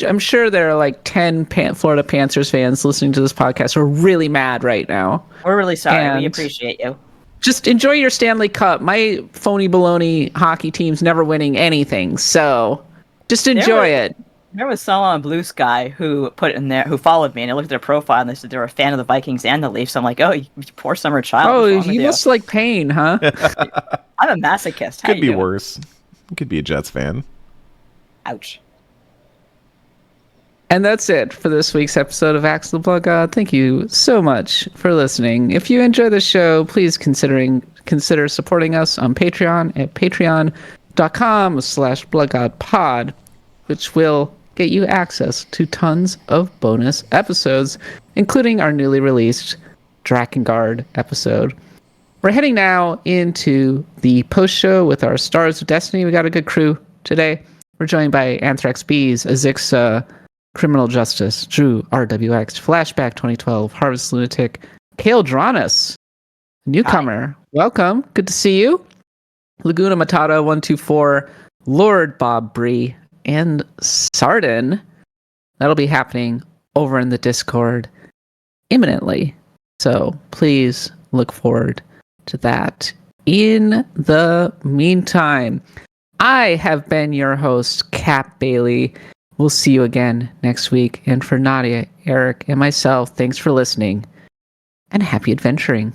I'm sure there are like 10 Florida Panthers fans listening to this podcast who are really mad right now. We're really sorry. And- We appreciate you. Just enjoy your Stanley Cup. My phony baloney hockey team's never winning anything, so just enjoy it. There was someone on Blue Sky who put it in there, who followed me, and I looked at their profile, and they said they were a fan of the Vikings and the Leafs. I'm like, oh, you poor summer child. Oh, what's wrong with you you? must like pain, huh? I'm a masochist. How Could you be doing? worse. Could be a Jets fan. Ouch. And that's it for this week's episode of Axe the Blood God. Thank you so much for listening. If you enjoy the show, please consider supporting us on Patreon at patreon.com/bloodgodpod, which will get you access to tons of bonus episodes, including our newly released Drakengard episode. We're heading now into the post-show with our Stars of Destiny. We got a good crew today. We're joined by Anthrax Bees, Azixa, Criminal Justice, Drew, RWX, Flashback 2012, Harvest Lunatic, Kale Dranas, newcomer. Hi. Welcome. Good to see you. Laguna Matata 124, Lord Bob Bree, and Sardin. That'll be happening over in the Discord imminently. So please look forward to that. In the meantime, I have been your host, Cap Bailey. We'll see you again next week. And for Nadia, Eric, and myself, thanks for listening and happy adventuring.